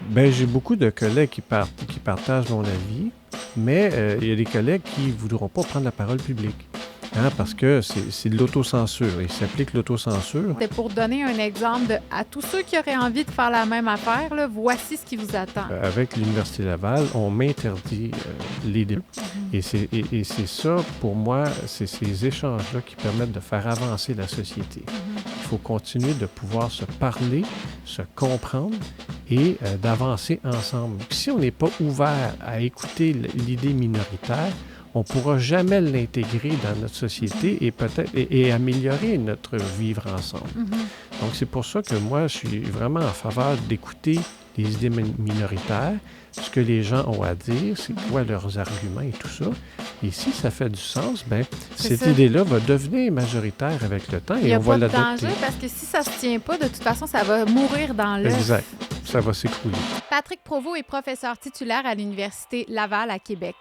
Ben, j'ai beaucoup de collègues qui partagent mon avis, mais il y a des collègues qui ne voudront pas prendre la parole publique. Parce que c'est de l'autocensure. Il s'applique l'autocensure. C'est pour donner un exemple à tous ceux qui auraient envie de faire la même affaire, là, voici ce qui vous attend. Avec l'Université Laval, on m'interdit les débats. Et c'est ça, pour moi, c'est ces échanges-là qui permettent de faire avancer la société. Il faut continuer de pouvoir se parler, se comprendre et d'avancer ensemble. Si on n'est pas ouvert à écouter l'idée minoritaire, on ne pourra jamais l'intégrer dans notre société et peut-être et améliorer notre vivre ensemble. Donc, c'est pour ça que moi, je suis vraiment en faveur d'écouter les idées minoritaires, ce que les gens ont à dire, c'est quoi leurs arguments et tout ça. Et si ça fait du sens, bien, cette idée-là va devenir majoritaire avec le temps et on va l'adopter. Il n'y a pas de danger parce que si ça ne se tient pas, de toute façon, ça va mourir dans l'œuf. Exact. Ça va s'écrouler. Patrick Provost est professeur titulaire à l'Université Laval à Québec.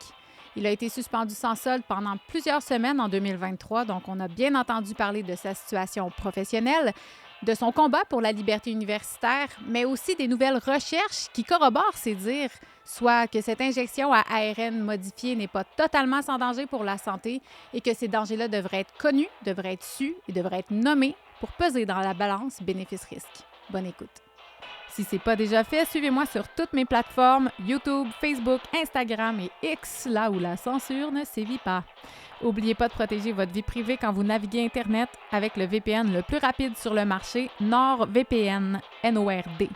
Il a été suspendu sans solde pendant plusieurs semaines en 2023, donc on a bien entendu parler de sa situation professionnelle, de son combat pour la liberté universitaire, mais aussi des nouvelles recherches qui corroborent ses dires, soit que cette injection à ARN modifié n'est pas totalement sans danger pour la santé et que ces dangers-là devraient être connus, devraient être su et devraient être nommés pour peser dans la balance bénéfice-risque. Bonne écoute. Si ce n'est pas déjà fait, suivez-moi sur toutes mes plateformes, YouTube, Facebook, Instagram et X, là où la censure ne sévit pas. N'oubliez pas de protéger votre vie privée quand vous naviguez Internet avec le VPN le plus rapide sur le marché, NordVPN, N-O-R-D.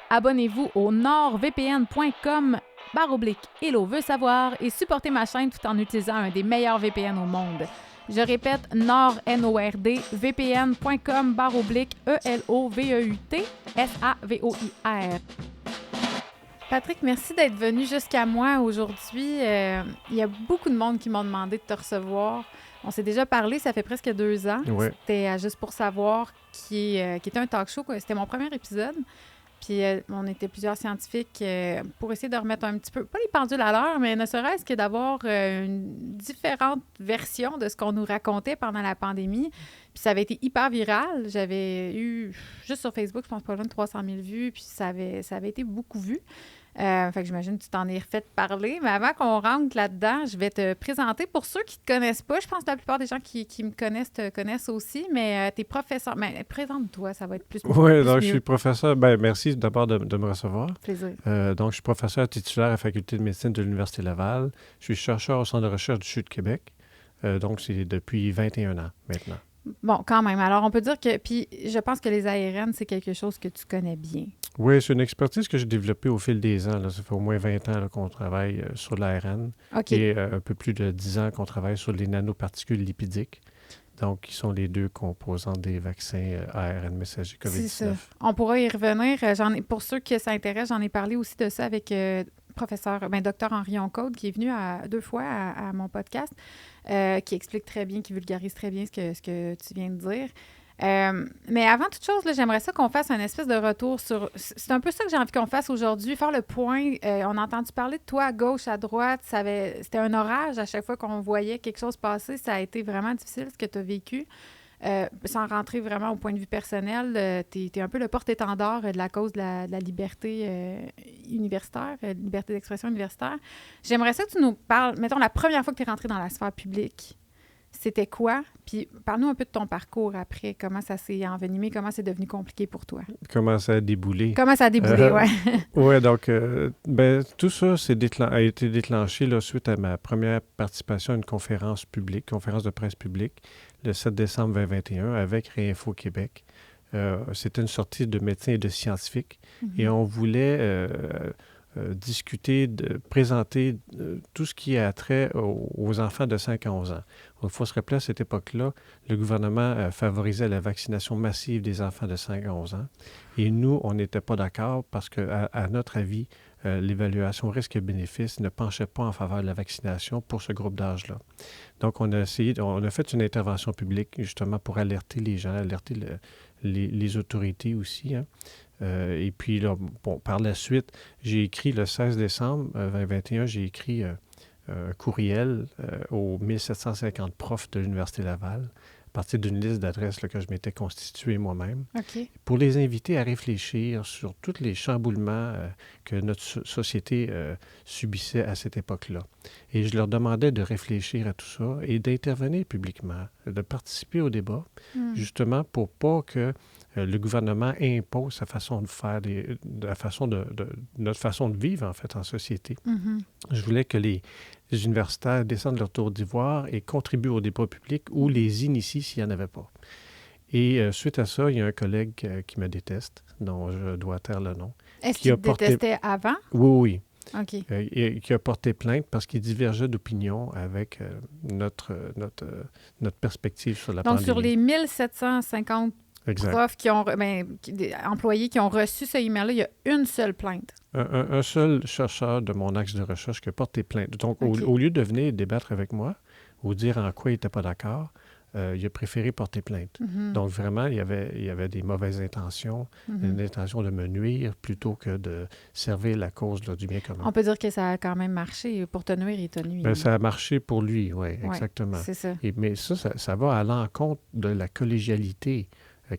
Abonnez-vous au nordvpn.com/Hello veut savoir et supportez ma chaîne tout en utilisant un des meilleurs VPN au monde. Je répète, nordvpn.com/VPN.com/ELOVEUT-SAVOIR. Patrick, merci d'être venu jusqu'à moi aujourd'hui. Il y a beaucoup de monde qui m'ont demandé de te recevoir. On s'est déjà parlé, ça fait presque 2 ans. Ouais. C'était à Juste pour savoir, qui était un talk show. C'était mon premier épisode. Puis on était plusieurs scientifiques pour essayer de remettre un petit peu, pas les pendules à l'heure, mais ne serait-ce que d'avoir une différente version de ce qu'on nous racontait pendant la pandémie. Puis ça avait été hyper viral. J'avais eu, juste sur Facebook, je pense pas loin de 300 000 vues, puis ça avait été beaucoup vu. Fait que j'imagine que tu t'en es refait parler. Mais avant qu'on rentre là-dedans, je vais te présenter. Pour ceux qui ne te connaissent pas, je pense que la plupart des gens qui me connaissent te connaissent aussi, mais tu es professeur. Mais présente-toi, ça va être plus Oui, donc je suis professeur. Bien, merci d'abord de me recevoir. Plaisir. Donc, je suis professeur titulaire à la Faculté de médecine de l'Université Laval. Je suis chercheur au Centre de recherche du CHU de Québec. Donc, c'est depuis 21 ans maintenant. Bon, quand même. Alors, on peut dire que... Puis, je pense que les ARN, c'est quelque chose que tu connais bien. Oui, c'est une expertise que j'ai développée au fil des ans. Là. Ça fait au moins 20 ans là, qu'on travaille sur l'ARN. Okay. Et un peu plus de 10 ans qu'on travaille sur les nanoparticules lipidiques. Donc, qui sont les 2 composants des vaccins ARN messager COVID-19. C'est ça. On pourra y revenir. Pour ceux qui s'intéressent, j'en ai parlé aussi de ça avec... Dr Henri Oncode, qui est venu 2 fois à mon podcast, qui explique très bien, qui vulgarise très bien ce que tu viens de dire. Mais avant toute chose, là, j'aimerais ça qu'on fasse un espèce de retour sur... C'est un peu ça que j'ai envie qu'on fasse aujourd'hui, faire le point. On a entendu parler de toi à gauche, à droite. C'était un orage à chaque fois qu'on voyait quelque chose passer. Ça a été vraiment difficile ce que tu as vécu. Sans rentrer vraiment au point de vue personnel, tu es un peu le porte-étendard de la cause de la liberté universitaire, liberté d'expression universitaire. J'aimerais ça que tu nous parles, mettons, la première fois que tu es rentré dans la sphère publique, c'était quoi? Puis parle-nous un peu de ton parcours après, comment ça s'est envenimé, comment c'est devenu compliqué pour toi. Comment ça a déboulé. Oui. Oui, donc, tout ça a été déclenché là, suite à ma première participation à une conférence publique, conférence de presse publique, le 7 décembre 2021, avec Réinfo Québec. C'était une sortie de médecins et de scientifiques, et on voulait discuter, présenter tout ce qui a trait aux enfants de 5 à 11 ans. Il faut se rappeler, à cette époque-là, le gouvernement favorisait la vaccination massive des enfants de 5 à 11 ans. Et nous, on n'était pas d'accord parce qu'à notre avis, l'évaluation risque-bénéfice ne penchait pas en faveur de la vaccination pour ce groupe d'âge-là. Donc, on a fait une intervention publique justement pour alerter les gens, alerter les autorités aussi. Hein. Et puis, là, par la suite, j'ai écrit le 16 décembre 2021, j'ai écrit un courriel aux 1750 profs de l'Université Laval partir d'une liste d'adresses là, que je m'étais constituée moi-même, OK. pour les inviter à réfléchir sur tous les chamboulements que notre société subissait à cette époque-là. Et je leur demandais de réfléchir à tout ça et d'intervenir publiquement, de participer au débat, justement pour pas que le gouvernement impose sa façon de faire, notre façon de vivre, en fait, en société. Je voulais que les universitaires descendent leur tour d'ivoire et contribuent au débat public ou les initient s'il n'y en avait pas. Et suite à ça, il y a un collègue qui me déteste, dont je dois taire le nom. Est-ce qu'il te détestait avant? Oui. OK. Et qui a porté plainte parce qu'il divergeait d'opinion avec notre perspective sur la pandémie. Donc, sur les 1750 profs employés qui ont reçu ce email-là, il y a une seule plainte. Un seul chercheur de mon axe de recherche qui a porté plainte. Donc, au lieu de venir débattre avec moi ou dire en quoi il n'était pas d'accord, il a préféré porter plainte. Donc, vraiment, il y avait des mauvaises intentions, une intention de me nuire plutôt que de servir la cause là, du bien commun. On peut dire que ça a quand même marché. Pour te nuire, il t'a nuit. Bien, ça a marché pour lui, oui, exactement. C'est ça. Mais ça va à l'encontre de la collégialité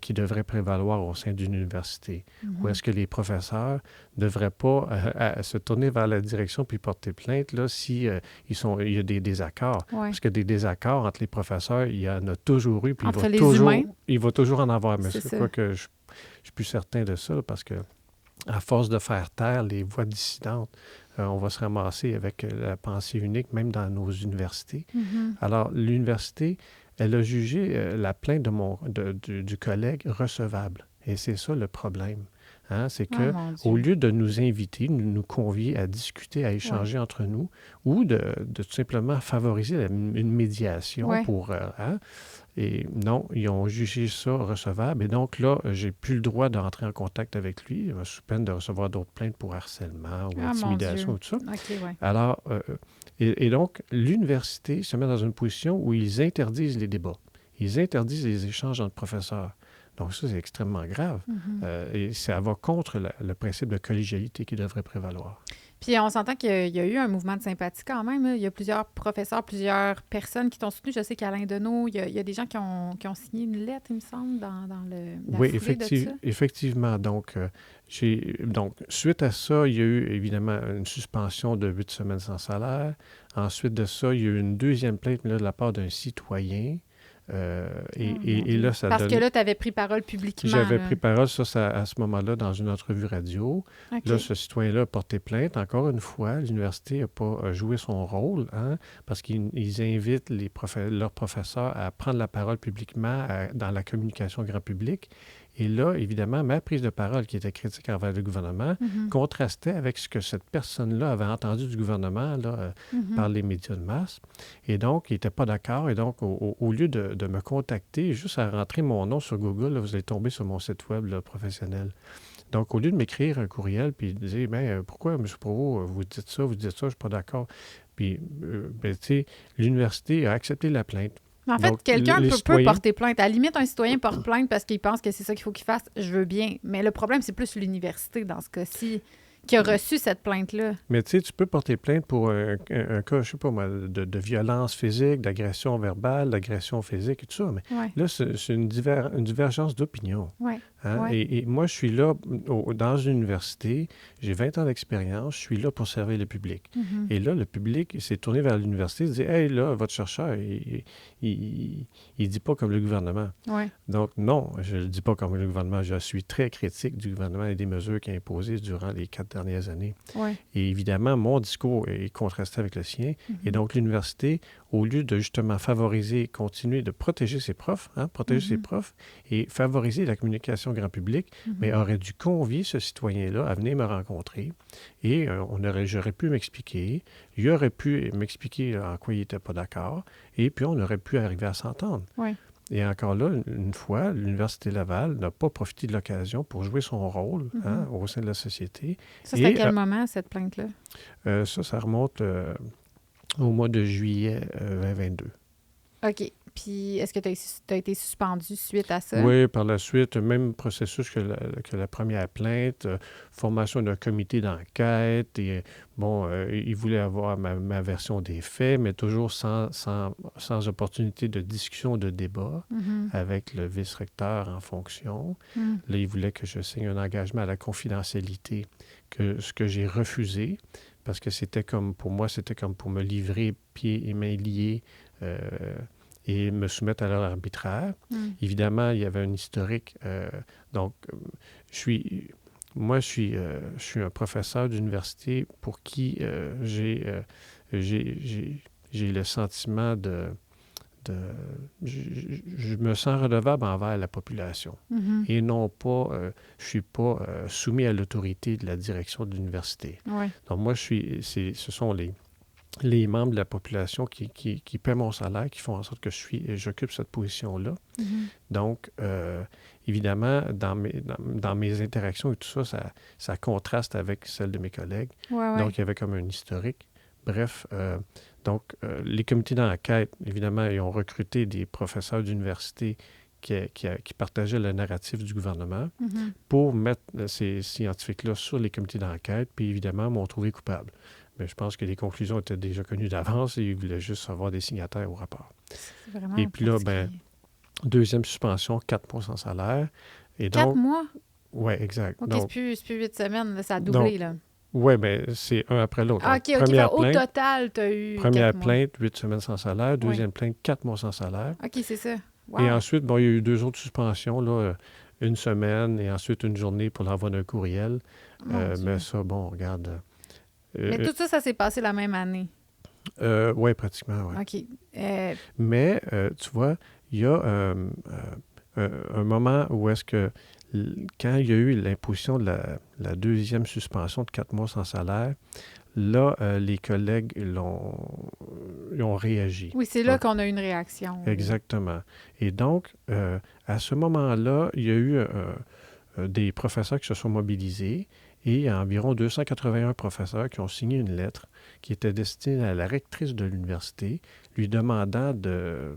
qui devrait prévaloir au sein d'une université. Où est-ce que les professeurs ne devraient pas se tourner vers la direction puis porter plainte là, si il y a des désaccords. Parce que des désaccords entre les professeurs, il y en a toujours eu. Puis il va toujours en avoir. Mais c'est quoi que je suis plus certain de ça, parce que à force de faire taire les voix dissidentes, on va se ramasser avec la pensée unique, même dans nos universités. Alors, l'université, elle a jugé la plainte du collègue recevable. Et c'est ça le problème. Hein? C'est qu'au lieu de nous inviter, nous convier à discuter, à échanger entre nous, ou de tout simplement favoriser une médiation pour... et non, ils ont jugé ça recevable. Et donc là, j'ai plus le droit de rentrer en contact avec lui, sous peine de recevoir d'autres plaintes pour harcèlement ou intimidation ou tout ça. Alors, et donc, l'université se met dans une position où ils interdisent les débats. Ils interdisent les échanges entre professeurs. Donc ça, c'est extrêmement grave. Et ça va contre le principe de collégialité qui devrait prévaloir. Puis on s'entend qu'il y a eu un mouvement de sympathie quand même. Là. Il y a plusieurs professeurs, plusieurs personnes qui t'ont soutenu. Je sais qu'Alain Deneau, il y a des gens qui ont signé une lettre, il me semble, dans la foulée de ça. Effectivement. Donc, suite à ça, il y a eu évidemment une suspension de 8 semaines sans salaire. Ensuite de ça, il y a eu une deuxième plainte là, de la part d'un citoyen. Et là, ça Parce que là, tu avais pris parole publiquement. J'avais pris parole, ça, à ce moment-là, dans une entrevue radio. Là, ce citoyen-là a porté plainte. Encore une fois, l'université n'a pas joué son rôle, parce qu'ils invitent leurs professeurs à prendre la parole publiquement dans la communication grand public. Et là, évidemment, ma prise de parole, qui était critique envers le gouvernement, contrastait avec ce que cette personne-là avait entendu du gouvernement là, par les médias de masse. Et donc, il n'était pas d'accord. Et donc, au lieu de me contacter, juste à rentrer mon nom sur Google, là, vous allez tomber sur mon site web là, professionnel. Donc, au lieu de m'écrire un courriel puis de dire, pourquoi, M. Provost, vous dites ça, je ne suis pas d'accord. Puis, tu sais, l'université a accepté la plainte. En fait, quelqu'un peut porter plainte. À la limite, un citoyen porte plainte parce qu'il pense que c'est ça qu'il faut qu'il fasse. Je veux bien. Mais le problème, c'est plus l'université, dans ce cas-ci, qui a reçu cette plainte-là. Mais tu sais, tu peux porter plainte pour un cas, je sais pas moi, de violence physique, d'agression verbale, d'agression physique et tout ça. Mais là, c'est une divergence d'opinion. Et moi, je suis là dans une université, j'ai 20 ans d'expérience, je suis là pour servir le public. Et là, le public s'est tourné vers l'université et dit « Hey, là, votre chercheur, il dit pas comme le gouvernement. » Donc, non, je ne dis pas comme le gouvernement. Je suis très critique du gouvernement et des mesures qu'il a imposées durant les 4 dernières années. Et évidemment, mon discours est contrasté avec le sien. Et donc, l'université, au lieu de justement favoriser, continuer de protéger ses profs, ses profs et favoriser la communication grand public, mais aurait dû convier ce citoyen-là à venir me rencontrer. Et j'aurais pu m'expliquer. Il aurait pu m'expliquer en quoi il n'était pas d'accord. Et puis, on aurait pu arriver à s'entendre. Et encore là, une fois, l'Université Laval n'a pas profité de l'occasion pour jouer son rôle au sein de la société. Ça, c'est à quel moment, cette plainte-là? Ça remonte au mois de juillet 2022. OK. puis est-ce que tu as été suspendu suite à ça? Oui, par la suite, même processus que la première plainte, formation d'un comité d'enquête. Et bon, il voulait avoir ma version des faits, mais toujours sans opportunité de discussion, de débat avec le vice-recteur en fonction. Là, il voulait que je signe un engagement à la confidentialité, ce que j'ai refusé, parce que pour moi, c'était comme pour me livrer pieds et mains liés et me soumettre à leur arbitraire. Évidemment, il y avait un historique. Donc, je suis un professeur d'université pour qui j'ai le sentiment je me sens redevable envers la population. Et non pas, je ne suis pas soumis à l'autorité de la direction de l'université. Ouais. Donc, moi, ce sont les membres de la population qui paient mon salaire, qui font en sorte que j'occupe cette position-là. Donc, évidemment, dans mes interactions et tout ça, ça contraste avec celle de mes collègues. Ouais. Donc, il y avait comme un historique. Bref, les comités d'enquête, évidemment, ils ont recruté des professeurs d'université qui partageaient le narratif du gouvernement pour mettre ces scientifiques-là sur les comités d'enquête, puis évidemment, m'ont trouvé coupable. Mais je pense que les conclusions étaient déjà connues d'avance et ils voulaient juste avoir des signataires au rapport. C'est vraiment et puis là, deuxième suspension, 4 mois sans salaire. Et 4 mois? Oui, exact. OK, donc, c'est plus 8 semaines, là, ça a doublé, donc, là. Oui, bien, c'est un après l'autre. Ah, OK, au total, tu as eu Première 4 mois. plainte, 8 semaines sans salaire. Deuxième plainte, 4 mois sans salaire. OK, c'est ça. Wow. Et ensuite, bon, il y a eu 2 autres suspensions, là, une semaine et ensuite une journée pour l'envoi d'un courriel. Mais ça, bon, regarde... mais tout ça s'est passé la même année? Oui, pratiquement, oui. OK. Mais, tu vois, il y a un moment où est-ce que, quand il y a eu l'imposition de la deuxième suspension de 4 mois sans salaire, là, les collègues ils ont réagi. Oui, c'est là qu'on a eu une réaction. Exactement. Et donc, à ce moment-là, il y a eu des professeurs qui se sont mobilisés et il y a environ 281 professeurs qui ont signé une lettre qui était destinée à la rectrice de l'université, lui demandant de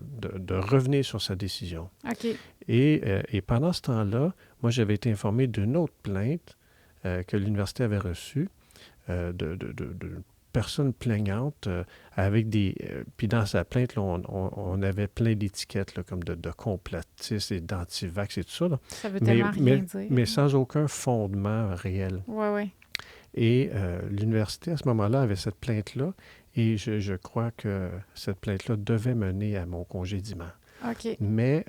revenir sur sa décision. OK. Et pendant ce temps-là, moi, j'avais été informé d'une autre plainte que l'université avait reçue de personnes plaignantes avec des... puis dans sa plainte, là, on avait plein d'étiquettes là, comme de complotistes et d'antivax et tout ça. Là. Ça veut tellement rien dire. Mais sans aucun fondement réel. Oui. Et l'université, à ce moment-là, avait cette plainte-là et je crois que cette plainte-là devait mener à mon congédiement. OK. Mais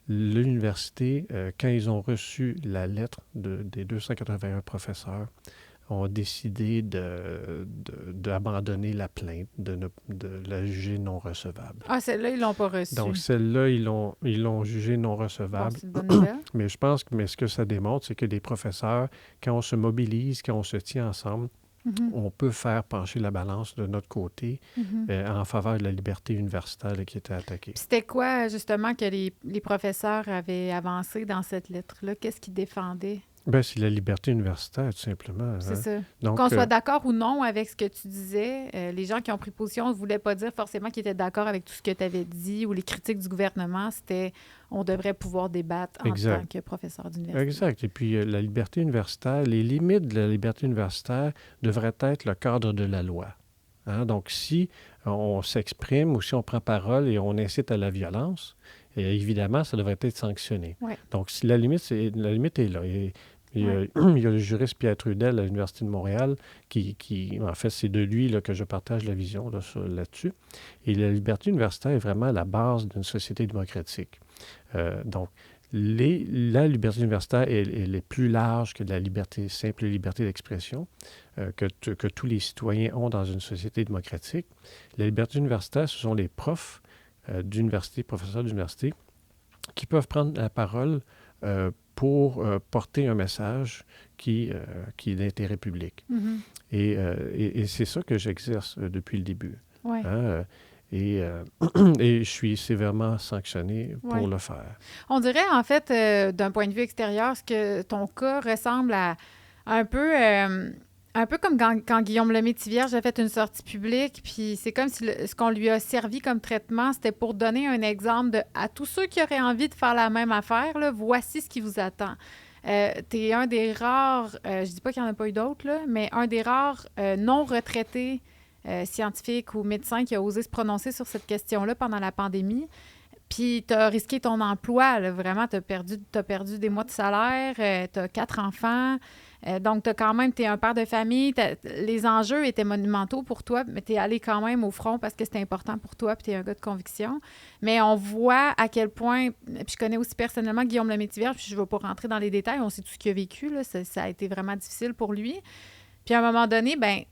l'université, quand ils ont reçu la lettre des 281 professeurs, ont décidé d'abandonner la plainte, de la juger non recevable. Ah, celle-là, ils ne l'ont pas reçue. Donc, celle-là, ils l'ont jugée non recevable. Bon, c'est une bonne nouvelle. Mais je pense que ce que ça démontre, c'est que les professeurs, quand on se mobilise, quand on se tient ensemble, on peut faire pencher la balance de notre côté en faveur de la liberté universitaire là, qui était attaquée. Puis c'était quoi, justement, que les professeurs avaient avancé dans cette lettre-là? Qu'est-ce qu'ils défendaient? Bien, c'est la liberté universitaire, tout simplement. C'est ça. Donc, qu'on soit d'accord ou non avec ce que tu disais, les gens qui ont pris position ne voulaient pas dire forcément qu'ils étaient d'accord avec tout ce que tu avais dit ou les critiques du gouvernement. C'était on devrait pouvoir débattre en tant que professeur d'université. Exact. Et puis, la liberté universitaire, les limites de la liberté universitaire devraient être le cadre de la loi. Hein? Donc, si on s'exprime ou si on prend parole et on incite à la violence, évidemment, ça devrait être sanctionné. Ouais. Donc, si la limite est là. Il y a le juriste Pierre Trudel à l'Université de Montréal qui en fait, c'est de lui là, que je partage la vision là-dessus. Et la liberté universitaire est vraiment la base d'une société démocratique. Donc, la liberté universitaire, elle est plus large que la simple liberté d'expression que tous les citoyens ont dans une société démocratique. La liberté universitaire, ce sont les profs d'université, professeurs d'université, qui peuvent prendre la parole pour porter un message qui est d'intérêt public. Et c'est ça que j'exerce depuis le début. Ouais. Hein? Et je suis sévèrement sanctionné pour le faire. On dirait, en fait, d'un point de vue extérieur, que ton cas ressemble à un peu Un peu comme quand Guillaume Lemay-Tivierge a fait une sortie publique, puis c'est comme si ce qu'on lui a servi comme traitement, c'était pour donner un exemple à tous ceux qui auraient envie de faire la même affaire, là, voici ce qui vous attend. T'es un des rares, je dis pas qu'il n'y en a pas eu d'autres, là, mais un des rares non-retraités scientifiques ou médecins qui a osé se prononcer sur cette question-là pendant la pandémie. Puis tu as risqué ton emploi, là, vraiment, tu as perdu des mois de salaire, tu as 4 enfants, donc tu es un père de famille, les enjeux étaient monumentaux pour toi, mais tu es allé quand même au front parce que c'était important pour toi, puis tu es un gars de conviction. Mais on voit à quel point, puis je connais aussi personnellement Guillaume Lemay-Tivierge, puis je ne vais pas rentrer dans les détails, on sait tout ce qu'il a vécu, là, ça a été vraiment difficile pour lui. Puis à un moment donné, ben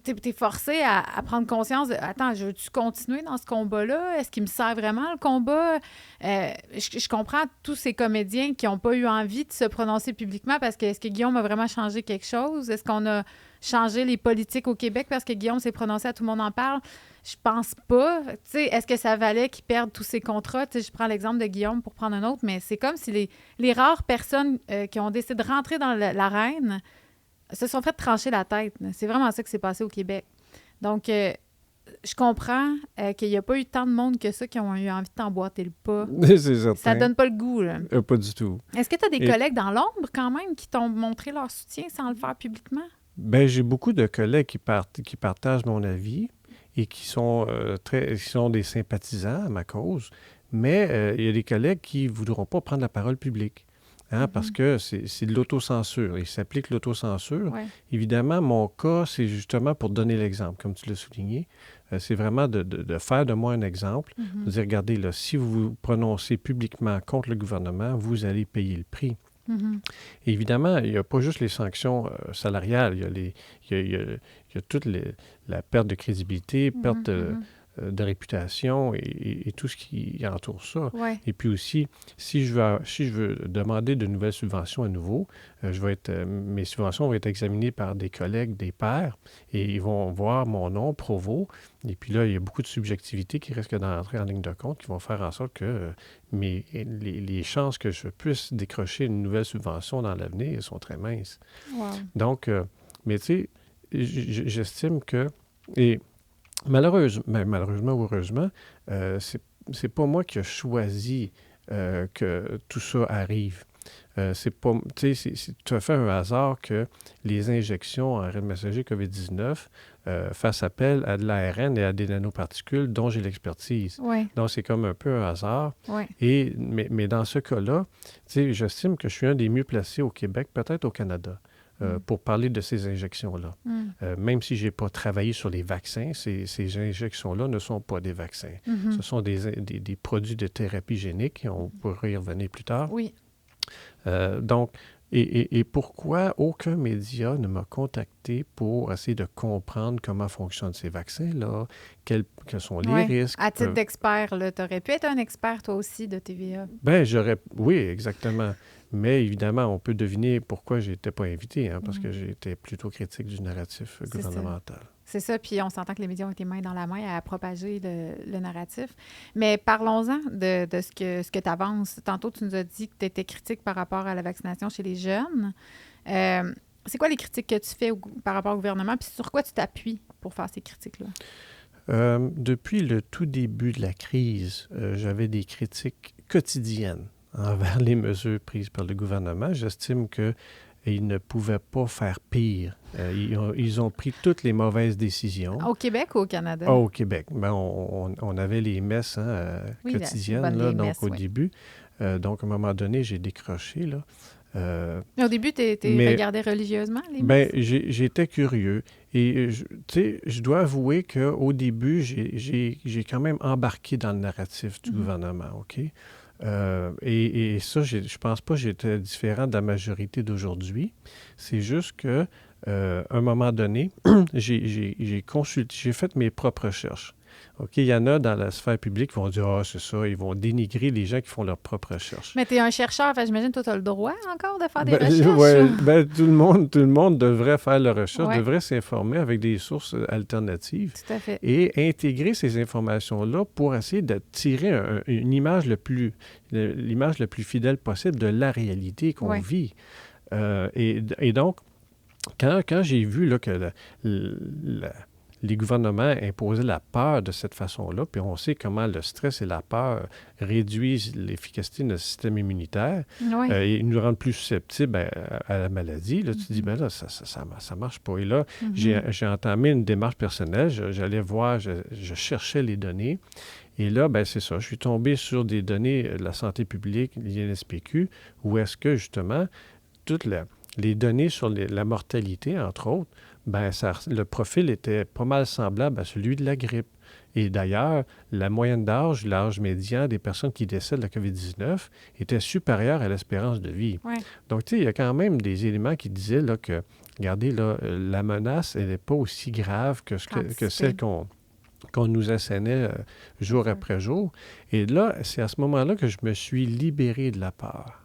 t'es forcé à prendre conscience de « Attends, je veux-tu continuer dans ce combat-là? Est-ce qu'il me sert vraiment, le combat? » Je comprends tous ces comédiens qui n'ont pas eu envie de se prononcer publiquement parce que est-ce que Guillaume a vraiment changé quelque chose? Est-ce qu'on a changé les politiques au Québec parce que Guillaume s'est prononcé, à tout le monde en parle? Je pense pas. Tu sais, est-ce que ça valait qu'il perde tous ses contrats? Tu sais, je prends l'exemple de Guillaume pour prendre un autre, mais c'est comme si les rares personnes qui ont décidé de rentrer dans l'arène se sont fait trancher la tête. C'est vraiment ça qui s'est passé au Québec. Donc, je comprends qu'il n'y a pas eu tant de monde que ça qui ont eu envie de t'emboîter le pas. C'est certain. Ça donne pas le goût, là. Pas du tout. Est-ce que tu as des collègues dans l'ombre, quand même, qui t'ont montré leur soutien sans le faire publiquement? Bien, j'ai beaucoup de collègues qui partagent mon avis et qui sont des sympathisants à ma cause, mais il y a des collègues qui ne voudront pas prendre la parole publique. Parce que c'est de l'autocensure. Il s'applique l'autocensure. Ouais. Évidemment, mon cas, c'est justement pour donner l'exemple, comme tu l'as souligné. C'est vraiment de faire de moi un exemple. De dire, regardez, là, si vous vous prononcez publiquement contre le gouvernement, vous allez payer le prix. Et évidemment, il n'y a pas juste les sanctions salariales. Il y a toute la perte de crédibilité, perte de réputation et tout ce qui entoure ça. Ouais. Et puis aussi, si je veux demander de nouvelles subventions à nouveau, mes subventions vont être examinées par des collègues, des pairs, et ils vont voir mon nom, Provost. Et puis là, il y a beaucoup de subjectivité qui risque d'entrer en ligne de compte, qui vont faire en sorte que les chances que je puisse décrocher une nouvelle subvention dans l'avenir sont très minces. Wow. Donc, mais tu sais, j'estime que... Et malheureusement ou heureusement, c'est pas moi qui ai choisi que tout ça arrive. C'est pas, tu sais, c'est tout à fait un hasard que les injections en RNA messager COVID-19 fassent appel à de l'ARN et à des nanoparticules dont j'ai l'expertise. Ouais. Donc, c'est comme un peu un hasard. Ouais. Mais dans ce cas-là, tu sais, j'estime que je suis un des mieux placés au Québec, peut-être au Canada, pour parler de ces injections-là. Même si je n'ai pas travaillé sur les vaccins, ces injections-là ne sont pas des vaccins. Ce sont des produits de thérapie génique, on pourra y revenir plus tard. Oui. Donc, et pourquoi aucun média ne m'a contacté pour essayer de comprendre comment fonctionnent ces vaccins-là, quels sont les risques. À titre d'expert, tu aurais pu être un expert, toi aussi, de TVA. Bien, oui, exactement. Mais évidemment, on peut deviner pourquoi je n'étais pas invité, parce que j'étais plutôt critique du narratif gouvernemental. C'est ça, puis on s'entend que les médias ont été main dans la main à propager le narratif. Mais parlons-en de ce que tu avances. Tantôt, tu nous as dit que tu étais critique par rapport à la vaccination chez les jeunes. C'est quoi les critiques que tu fais par rapport au gouvernement, puis sur quoi tu t'appuies pour faire ces critiques-là? Depuis le tout début de la crise, j'avais des critiques quotidiennes envers les mesures prises par le gouvernement. J'estime qu'ils ne pouvaient pas faire pire. Ils ont pris toutes les mauvaises décisions. Au Québec ou au Canada? Au Québec. Ben, on avait les messes quotidiennes au début. Donc, à un moment donné, j'ai décroché. Là. Au début, tu regardais religieusement les messes? Bien, j'étais curieux. Et, tu sais, je dois avouer qu'au début, j'ai quand même embarqué dans le narratif du gouvernement, OK? Et ça, je pense pas que j'étais différent de la majorité d'aujourd'hui. C'est juste que, à un moment donné, j'ai fait mes propres recherches. OK, il y en a dans la sphère publique qui vont dire « Ah, c'est ça », ils vont dénigrer les gens qui font leurs propres recherches. Mais tu es un chercheur, j'imagine que toi, tu as le droit encore de faire des recherches? Oui, tout le monde devrait faire leurs recherches, devrait s'informer avec des sources alternatives. Tout à fait. Et intégrer ces informations-là pour essayer de tirer une image l'image le plus fidèle possible de la réalité qu'on vit. Et donc, quand j'ai vu là, que les gouvernements imposaient la peur de cette façon-là, puis on sait comment le stress et la peur réduisent l'efficacité de notre système immunitaire Oui. et nous rendent plus susceptibles à la maladie. Là, tu te dis, ben là, ça marche pas. Et là, j'ai entamé une démarche personnelle. J'allais voir, je cherchais les données. Et là, ben c'est ça. Je suis tombé sur des données de la santé publique, l'INSPQ, où est-ce que, justement, toutes les données sur la mortalité, entre autres, ben le profil était pas mal semblable à celui de la grippe. Et d'ailleurs, la moyenne d'âge, l'âge médian des personnes qui décèdent de la COVID-19 était supérieure à l'espérance de vie. Ouais. Donc, tu sais, il y a quand même des éléments qui disaient là, que, regardez, là, la menace, elle n'est pas aussi grave que celle qu'on nous assénait jour après jour. Et là, c'est à ce moment-là que je me suis libéré de la peur.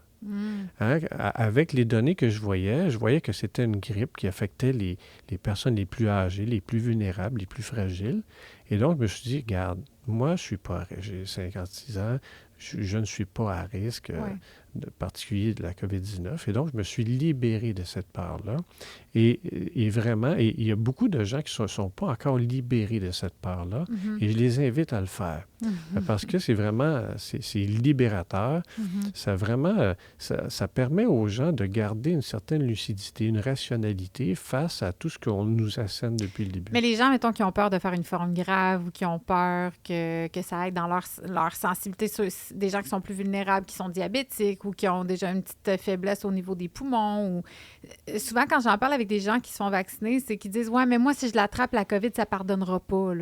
Hein? Avec les données que je voyais que c'était une grippe qui affectait les personnes les plus âgées, les plus vulnérables, les plus fragiles. Et donc, je me suis dit, regarde, moi, j'ai 56 ans, je ne suis pas à risque particulier de la COVID-19. Et donc, je me suis libéré de cette peur-là. Et vraiment, il y a beaucoup de gens qui ne sont pas encore libérés de cette peur-là. Et je les invite à le faire. Parce que c'est vraiment, c'est libérateur. Ça vraiment, ça permet aux gens de garder une certaine lucidité, une rationalité face à tout ce qu'on nous assène depuis le début. Mais les gens, mettons, qui ont peur de faire une forme grave ou qui ont peur que ça aide dans leur sensibilité, sur des gens qui sont plus vulnérables, qui sont diabétiques ou qui ont déjà une petite faiblesse au niveau des poumons. Ou... Souvent, quand j'en parle avec des gens qui se font vacciner, c'est qu'ils disent « Ouais, mais moi, si je l'attrape, la COVID, ça ne pardonnera pas. »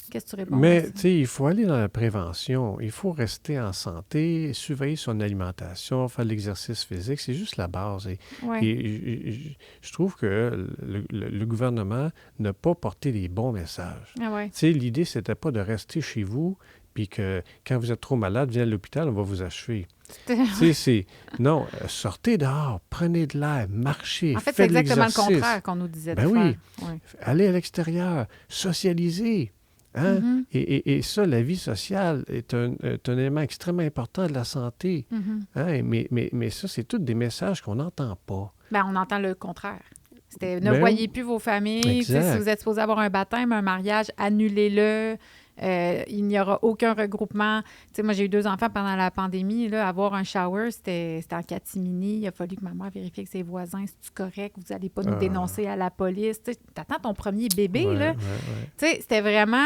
Qu'est-ce que tu réponds? Mais, tu sais, il faut aller dans la prévention. Il faut rester en santé, surveiller son alimentation, faire de l'exercice physique. C'est juste la base. Et je trouve que le gouvernement n'a pas porté les bons messages. Tu sais, l'idée, c'était pas de rester chez vous, puis que quand vous êtes trop malade, venez à l'hôpital, on va vous achever. Tu sais, non, sortez dehors, prenez de l'air, marchez, en fait, faites c'est exactement l'exercice. le contraire qu'on nous disait de faire. Oui. Allez à l'extérieur, socialisez. Hein? Et ça, la vie sociale est un élément extrêmement important de la santé. Hein? Mais ça, c'est tous des messages qu'on n'entend pas. Bien, on entend le contraire. C'était ne voyez plus vos familles. Si vous êtes supposé avoir un baptême, un mariage, annulez-le. Il n'y aura aucun regroupement. Tu sais, moi, j'ai eu 2 enfants pendant la pandémie. Là, avoir un shower, c'était en catimini. Il a fallu que ma mère vérifie avec ses voisins si c'est correct, vous n'allez pas nous dénoncer à la police. Tu attends ton premier bébé. Là. Tu sais, c'était vraiment...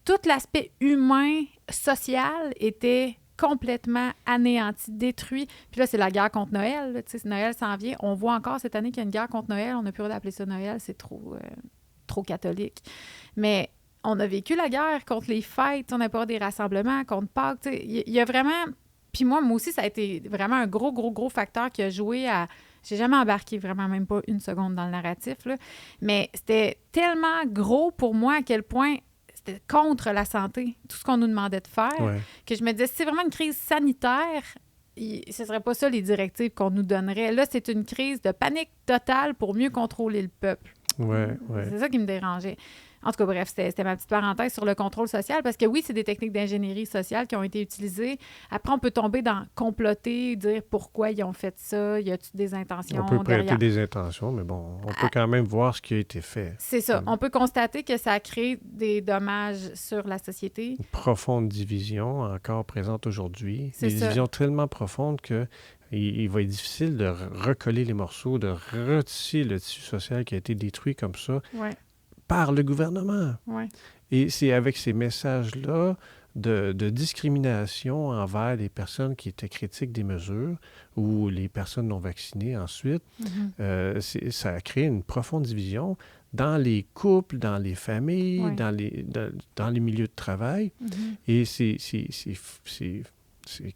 tout l'aspect humain, social était complètement anéanti, détruit. Puis là, c'est la guerre contre Noël. Là. Tu sais, Noël s'en vient. On voit encore cette année qu'il y a une guerre contre Noël. On n'a plus le droit d'appeler ça Noël. C'est trop catholique. Mais... on a vécu la guerre contre les fêtes, on n'a pas des rassemblements, contre Pâques. Il y a vraiment... Puis moi aussi, ça a été vraiment un gros facteur qui a joué à... J'ai jamais embarqué vraiment même pas une seconde dans le narratif, là. Mais c'était tellement gros pour moi à quel point c'était contre la santé, tout ce qu'on nous demandait de faire, que je me disais, si c'est vraiment une crise sanitaire, ce serait pas ça les directives qu'on nous donnerait. Là, c'est une crise de panique totale pour mieux contrôler le peuple. C'est ça qui me dérangeait. En tout cas, bref, c'était ma petite parenthèse sur le contrôle social, parce que oui, c'est des techniques d'ingénierie sociale qui ont été utilisées. Après, on peut tomber dans comploter, dire pourquoi ils ont fait ça, y a-t-il des intentions derrière? On peut prêter derrière? Des intentions, mais bon, on peut quand même voir ce qui a été fait. C'est ça. On peut constater que ça a créé des dommages sur la société. Une profonde division encore présente aujourd'hui. C'est des divisions tellement profondes que il va être difficile de recoller les morceaux, de retisser le tissu social qui a été détruit comme ça par le gouvernement. Et c'est avec ces messages-là de discrimination envers les personnes qui étaient critiques des mesures ou les personnes non vaccinées ensuite, ça a créé une profonde division dans les couples, dans les familles, dans les milieux de travail. Et ces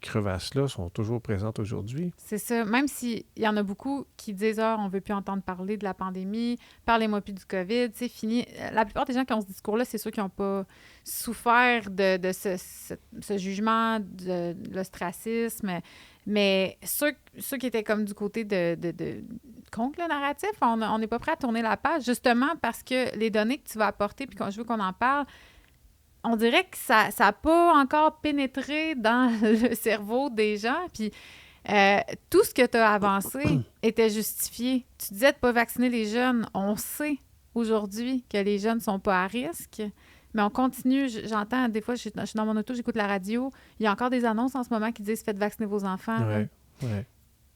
crevasses-là sont toujours présentes aujourd'hui. C'est ça. Même s'il y en a beaucoup qui disent « Ah, on ne veut plus entendre parler de la pandémie, parlez-moi plus du COVID, c'est fini. » La plupart des gens qui ont ce discours-là, c'est ceux qui n'ont pas souffert de ce jugement, de l'ostracisme. Mais ceux qui étaient comme du côté de contre le narratif, on n'est pas prêt à tourner la page, justement parce que les données que tu vas apporter, puis quand je veux qu'on en parle, on dirait que ça n'a pas encore pénétré dans le cerveau des gens. Puis Tout ce que tu as avancé était justifié. Tu disais de ne pas vacciner les jeunes. On sait aujourd'hui que les jeunes ne sont pas à risque, mais on continue. J'entends, des fois, je suis dans mon auto, j'écoute la radio. Il y a encore des annonces en ce moment qui disent « Faites vacciner vos enfants. » Oui.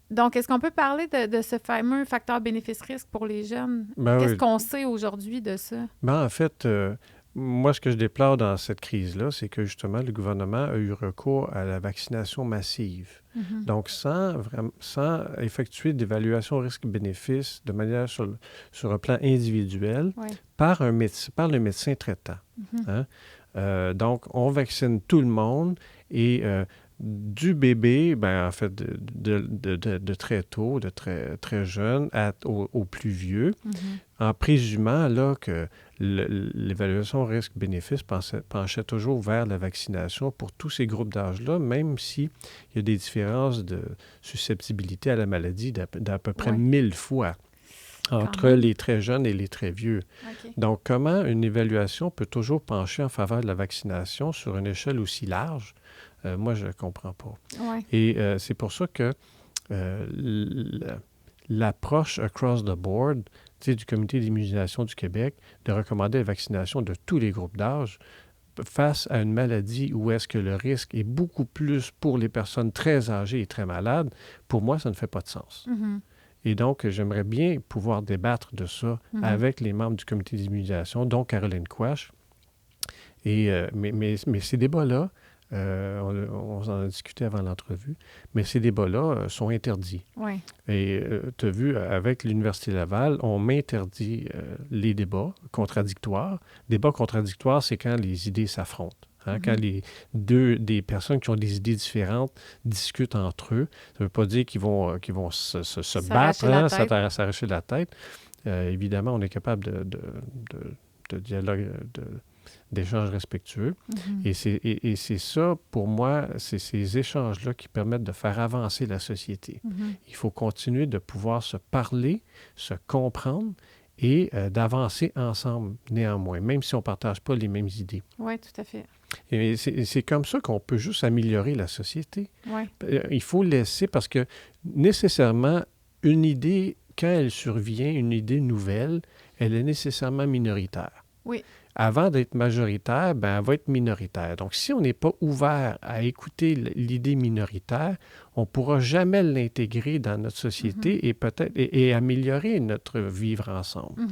Donc, est-ce qu'on peut parler de ce fameux facteur bénéfice-risque pour les jeunes? Qu'est-ce qu'on sait aujourd'hui de ça? En fait, moi, ce que je déplore dans cette crise-là, c'est que justement, le gouvernement a eu recours à la vaccination massive. Donc, sans effectuer d'évaluation risque-bénéfice de manière sur un plan individuel par le médecin traitant. Donc, on vaccine tout le monde et du bébé, en fait, de très tôt, de très, très jeune, au plus vieux, en présumant là, que l'évaluation risque-bénéfice penchait toujours vers la vaccination pour tous ces groupes d'âge-là, même s'il y a des différences de susceptibilité à la maladie d'à peu près 1000 fois entre les très jeunes et les très vieux. Donc, comment une évaluation peut toujours pencher en faveur de la vaccination sur une échelle aussi large? Moi, je ne comprends pas. Et c'est pour ça que l'approche across the board du Comité d'immunisation du Québec de recommander la vaccination de tous les groupes d'âge face à une maladie où est-ce que le risque est beaucoup plus pour les personnes très âgées et très malades, pour moi, ça ne fait pas de sens. Et donc, j'aimerais bien pouvoir débattre de ça avec les membres du Comité d'immunisation, dont Caroline Quach. Et, mais ces débats-là, on en a discuté avant l'entrevue, mais ces débats-là sont interdits. Et tu as vu, avec l'Université Laval, on m'interdit les débats contradictoires. Débat contradictoire, c'est quand les idées s'affrontent. Quand des personnes qui ont des idées différentes discutent entre eux. Ça ne veut pas dire qu'ils vont se battre, s'arracher la tête. Évidemment, on est capable de dialogue, d'échanges respectueux. Et c'est ça, pour moi, c'est ces échanges-là qui permettent de faire avancer la société. Il faut continuer de pouvoir se parler, se comprendre et d'avancer ensemble, néanmoins, même si on ne partage pas les mêmes idées. Oui, tout à fait. Et c'est comme ça qu'on peut juste améliorer la société. Il faut laisser, parce que nécessairement, une idée, quand elle survient, une idée nouvelle, elle est nécessairement minoritaire. Avant d'être majoritaire, elle va être minoritaire. Donc, si on n'est pas ouvert à écouter l'idée minoritaire, on ne pourra jamais l'intégrer dans notre société et peut-être et améliorer notre vivre ensemble.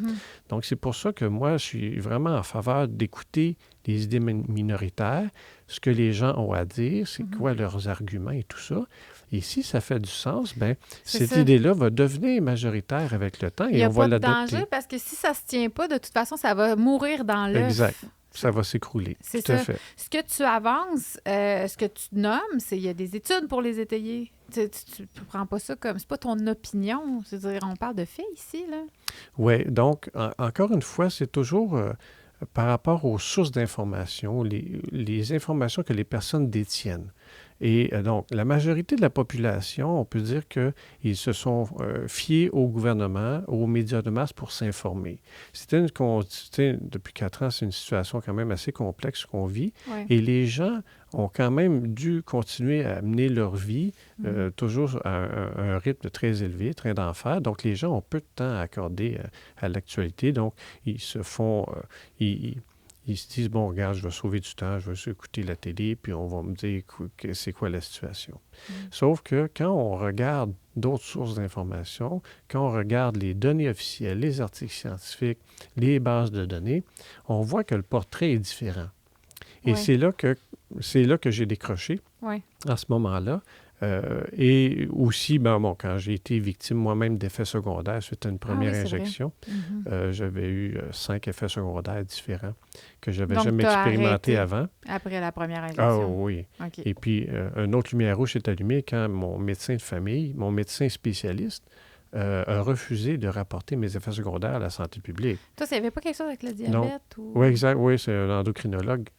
Donc, c'est pour ça que moi, je suis vraiment en faveur d'écouter les idées minoritaires, ce que les gens ont à dire, c'est quoi leurs arguments et tout ça. Et si ça fait du sens, cette idée-là va devenir majoritaire avec le temps et on va l'adopter. Il n'y a pas de danger parce que si ça ne se tient pas, de toute façon, ça va mourir dans l'œuf. Exact. Ça va s'écrouler. C'est tout ça. à fait. Ce que tu avances, ce que tu nommes, c'est qu'il y a des études pour les étayer. Tu ne prends pas ça comme... C'est pas ton opinion. C'est-à-dire, on parle de faits ici, là. Oui. Donc, encore une fois, c'est toujours... par rapport aux sources d'information, les informations que les personnes détiennent. Et donc, la majorité de la population, on peut dire qu'ils se sont fiés au gouvernement, aux médias de masse pour s'informer. Depuis 4 ans, c'est une situation quand même assez complexe qu'on vit. Et les gens ont quand même dû continuer à mener leur vie, toujours à un rythme très élevé, train d'enfer. Donc, les gens ont peu de temps à accorder à l'actualité. Donc, ils se font... Ils se disent, bon, regarde, je vais sauver du temps, je vais juste écouter la télé, puis on va me dire c'est quoi la situation. Sauf que quand on regarde d'autres sources d'information, quand on regarde les données officielles, les articles scientifiques, les bases de données, on voit que le portrait est différent. Et c'est là que j'ai décroché à ce moment-là. Et aussi, quand j'ai été victime moi-même d'effets secondaires suite à une première injection, j'avais eu 5 effets secondaires différents que je n'avais jamais expérimentés avant. Après la première injection? Ah oui. Okay. Et puis, une autre lumière rouge s'est allumée quand mon médecin de famille, mon médecin spécialiste, a refusé de rapporter mes effets secondaires à la santé publique. Toi, ça n'y avait pas quelque chose avec le diabète? Non. Oui, exact. Oui, c'est un endocrinologue.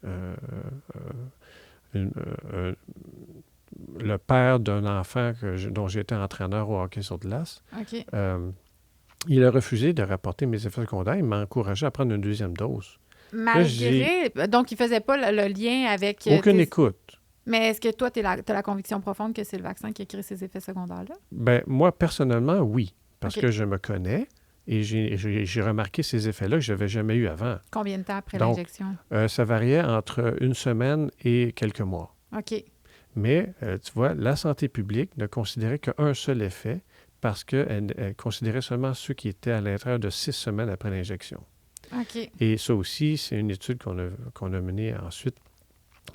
Le père d'un enfant dont j'étais entraîneur au hockey sur glace. Okay. Il a refusé de rapporter mes effets secondaires. Il m'a encouragé à prendre une deuxième dose. Malgré... Donc, il ne faisait pas le lien avec... Aucune écoute. Mais est-ce que toi, tu as la conviction profonde que c'est le vaccin qui a créé ces effets secondaires-là? Ben, moi, personnellement, oui, parce OK. que je me connais et j'ai remarqué ces effets-là que je n'avais jamais eu avant. Combien de temps après Donc, l'injection? ça variait entre une semaine et quelques mois. OK. Mais, tu vois, la santé publique ne considérait qu'un seul effet parce qu'elle considérait seulement ceux qui étaient à l'intérieur de 6 semaines après l'injection. OK. Et ça aussi, c'est une étude qu'on a menée ensuite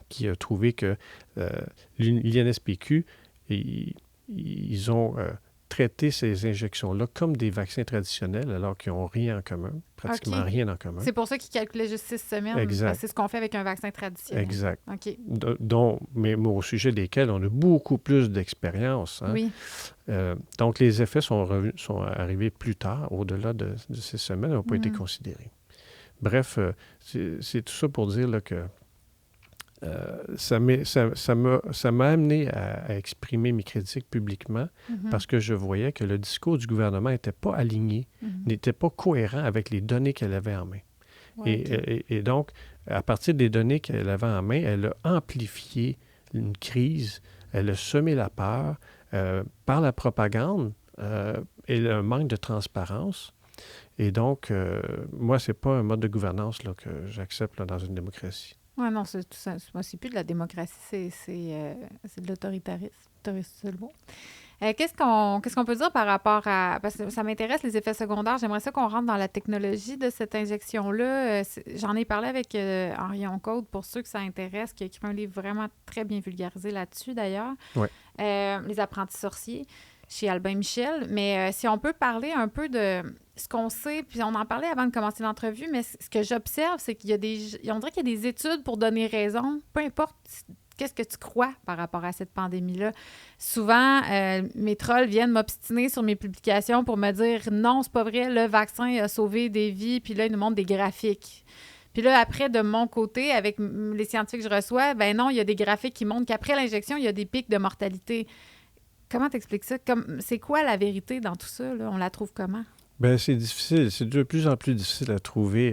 qui a trouvé que l'INSPQ, ils ont traité ces injections-là comme des vaccins traditionnels alors qu'ils n'ont rien en commun, pratiquement OK. rien en commun. C'est pour ça qu'ils calculaient juste 6 semaines. Exact. C'est ce qu'on fait avec un vaccin traditionnel. Exact. OK. Mais au sujet desquels on a beaucoup plus d'expérience. Hein? Oui. Donc, les effets sont arrivés plus tard, au-delà de 6 semaines, n'ont pas été Mhm. considérés. Bref, c'est tout ça pour dire là, que ça m'a amené à exprimer mes critiques publiquement Mhm. parce que je voyais que le discours du gouvernement n'était pas aligné, Mhm. n'était pas cohérent avec les données qu'elle avait en main. Ouais, OK. Et donc, à partir des données qu'elle avait en main, elle a amplifié une crise, elle a semé la peur par la propagande et un manque de transparence. Et donc, moi, ce n'est pas un mode de gouvernance là, que j'accepte là, dans une démocratie. Oui, non, c'est plus de la démocratie, c'est de l'autoritarisme. C'est le mot. Qu'est-ce qu'on peut dire par rapport à... Parce que ça m'intéresse, les effets secondaires. J'aimerais ça qu'on rentre dans la technologie de cette injection-là. J'en ai parlé avec Henri Oncode, pour ceux que ça intéresse, qui a écrit un livre vraiment très bien vulgarisé là-dessus, d'ailleurs. Ouais. Les apprentis sorciers, chez Albin Michel. Mais si on peut parler un peu de ce qu'on sait, puis on en parlait avant de commencer l'entrevue, mais ce que j'observe, c'est on dirait qu'il y a des études pour donner raison, peu importe qu'est-ce que tu crois par rapport à cette pandémie-là. Souvent, mes trolls viennent m'obstiner sur mes publications pour me dire « Non, c'est pas vrai, le vaccin a sauvé des vies », puis là, ils nous montrent des graphiques. Puis là, après, de mon côté, avec les scientifiques que je reçois, ben non, il y a des graphiques qui montrent qu'après l'injection, il y a des pics de mortalité. Comment t'expliques ça? C'est quoi la vérité dans tout ça, là? On la trouve comment? Bien, c'est difficile. C'est de plus en plus difficile à trouver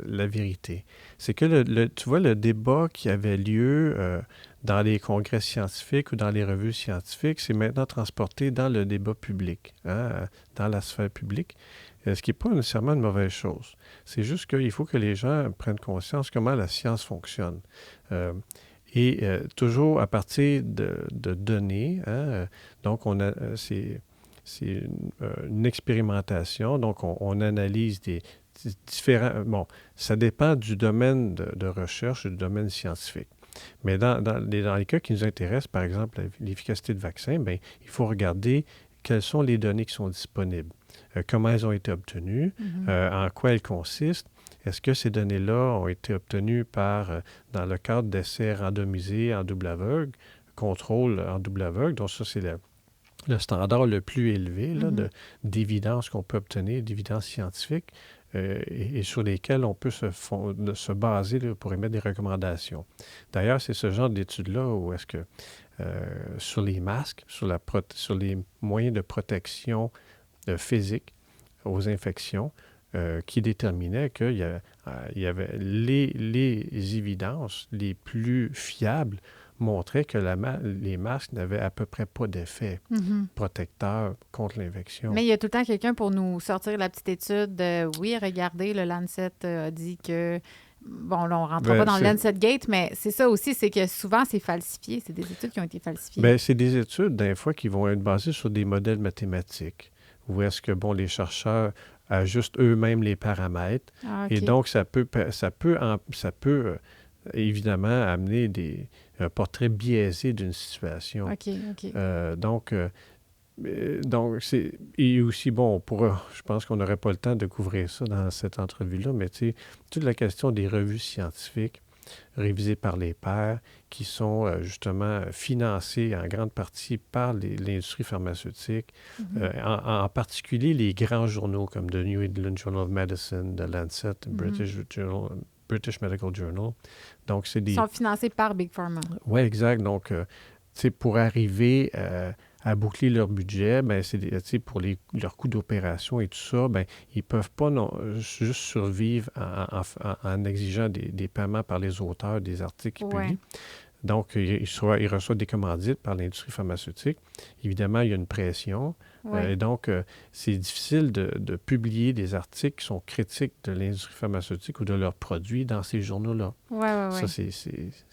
la vérité. C'est que, tu vois, le débat qui avait lieu dans les congrès scientifiques ou dans les revues scientifiques, c'est maintenant transporté dans le débat public, hein, dans la sphère publique, ce qui n'est pas nécessairement une mauvaise chose. C'est juste qu'il faut que les gens prennent conscience comment la science fonctionne. Et toujours à partir de données, hein, donc c'est une expérimentation, donc on analyse des différents... Bon, ça dépend du domaine de recherche, du domaine scientifique. Mais dans les cas qui nous intéressent, par exemple, l'efficacité de vaccins, bien, il faut regarder quelles sont les données qui sont disponibles, comment elles ont été obtenues, en quoi elles consistent. Est-ce que ces données-là ont été obtenues dans le cadre d'essais randomisés en double aveugle, contrôle en double aveugle, donc ça, c'est le standard le plus élevé là, d'évidence qu'on peut obtenir, d'évidence scientifique, et sur lesquelles on peut se baser là, pour émettre des recommandations. D'ailleurs, c'est ce genre d'études-là où est-ce que sur les masques, sur les moyens de protection physique aux infections, qui déterminait qu'il y avait les évidences les plus fiables montraient que les masques n'avaient à peu près pas d'effet protecteur contre l'infection. Mais il y a tout le temps quelqu'un pour nous sortir la petite étude de « Oui, regardez, le Lancet a dit que... » Bon, là, on ne rentre pas dans le Lancet Gate, mais c'est ça aussi, c'est que souvent, c'est falsifié. C'est des études qui ont été falsifiées. Bien, c'est des études, des fois, qui vont être basées sur des modèles mathématiques, où est-ce que, bon, les chercheurs ajustent eux-mêmes les paramètres. Ah, okay. Et donc, ça peut évidemment amener un portrait biaisé d'une situation. OK. Donc, et aussi, bon, je pense qu'on n'aurait pas le temps de couvrir ça dans cette entrevue-là, mais tu sais, toute la question des revues scientifiques révisées par les pairs, qui sont justement financées en grande partie par l'industrie pharmaceutique, en particulier les grands journaux comme The New England Journal of Medicine, The Lancet, British Medical Journal. Donc, ils sont financés par Big Pharma. Oui, exact. Donc, pour arriver à boucler leur budget, ben, pour leurs coûts d'opération et tout ça, ben, ils ne peuvent pas juste survivre en exigeant des paiements par les auteurs des articles qu'ils publient. Donc, il reçoit des commandites par l'industrie pharmaceutique. Évidemment, il y a une pression. Ouais. Et donc, c'est difficile de publier des articles qui sont critiques de l'industrie pharmaceutique ou de leurs produits dans ces journaux-là. Oui. Ça, c'est...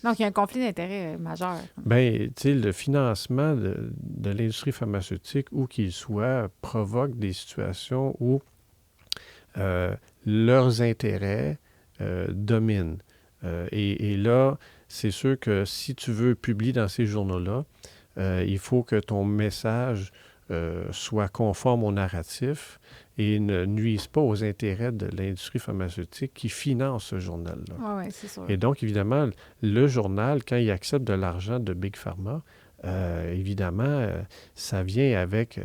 Donc, il y a un conflit d'intérêts majeur. Bien, tu sais, le financement de l'industrie pharmaceutique, où qu'il soit, provoque des situations où leurs intérêts dominent. Et là, c'est sûr que si tu veux publier dans ces journaux-là, il faut que ton message soit conforme au narratif et ne nuise pas aux intérêts de l'industrie pharmaceutique qui finance ce journal-là. Oui, c'est sûr. Et donc, évidemment, le journal, quand il accepte de l'argent de Big Pharma, évidemment, ça vient avec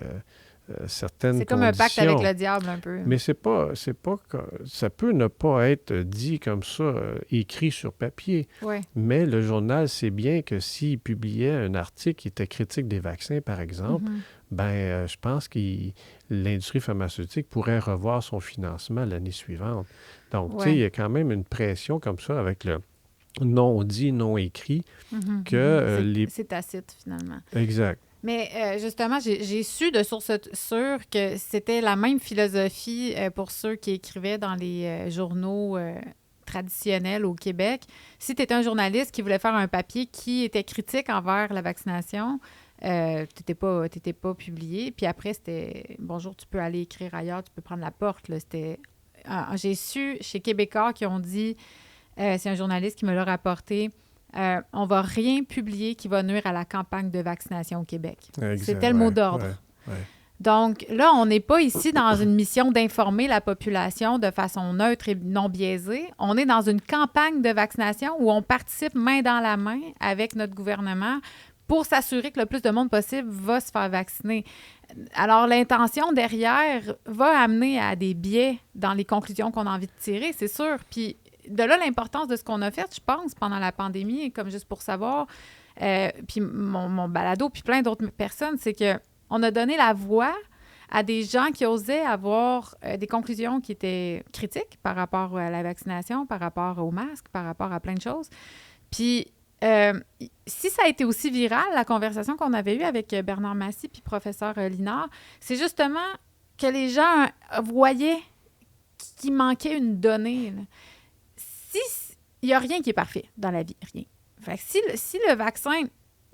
certaines C'est comme un pacte conditions. avec le diable, un peu. Mais ça peut ne pas être dit comme ça, écrit sur papier. Oui. Mais le journal sait bien que s'il publiait un article qui était critique des vaccins, par exemple, je pense que l'industrie pharmaceutique pourrait revoir son financement l'année suivante. Donc, tu sais, il y a quand même une pression comme ça avec le non dit, non écrit, que C'est tacite, finalement. Exact. Mais justement, j'ai su de sources sûres que c'était la même philosophie pour ceux qui écrivaient dans les journaux traditionnels au Québec. Si tu étais un journaliste qui voulait faire un papier qui était critique envers la vaccination, tu n'étais pas publié. Puis après, c'était « Bonjour, tu peux aller écrire ailleurs, tu peux prendre la porte. » J'ai su chez Québécois qui ont dit, c'est un journaliste qui me l'a rapporté, on ne va rien publier qui va nuire à la campagne de vaccination au Québec. C'était le mot d'ordre. Ouais. Donc là, on n'est pas ici dans une mission d'informer la population de façon neutre et non biaisée. On est dans une campagne de vaccination où on participe main dans la main avec notre gouvernement pour s'assurer que le plus de monde possible va se faire vacciner. Alors, l'intention derrière va amener à des biais dans les conclusions qu'on a envie de tirer, c'est sûr. Puis de là, l'importance de ce qu'on a fait, je pense, pendant la pandémie, comme juste pour savoir, puis mon balado, puis plein d'autres personnes, c'est qu'on a donné la voix à des gens qui osaient avoir des conclusions qui étaient critiques par rapport à la vaccination, par rapport au masque, par rapport à plein de choses. Puis, si ça a été aussi viral, la conversation qu'on avait eue avec Bernard Massy puis professeur Linard, c'est justement que les gens voyaient qu'il manquait une donnée, là. Il n'y a rien qui est parfait dans la vie, rien. Fait que si le vaccin,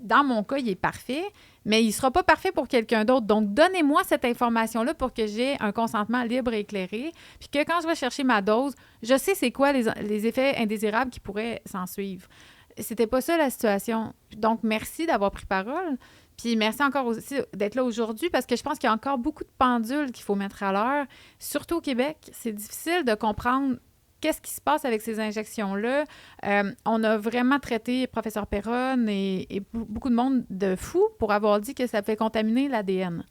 dans mon cas, il est parfait, mais il ne sera pas parfait pour quelqu'un d'autre. Donc, donnez-moi cette information-là pour que j'ai un consentement libre et éclairé, puis que quand je vais chercher ma dose, je sais c'est quoi les effets indésirables qui pourraient s'en suivre. C'était pas ça la situation. Donc, merci d'avoir pris parole. Puis merci encore aussi d'être là aujourd'hui parce que je pense qu'il y a encore beaucoup de pendules qu'il faut mettre à l'heure. Surtout au Québec, c'est difficile de comprendre qu'est-ce qui se passe avec ces injections-là. On a vraiment traité professeur Perron et beaucoup de monde de fous pour avoir dit que ça fait contaminer l'ADN.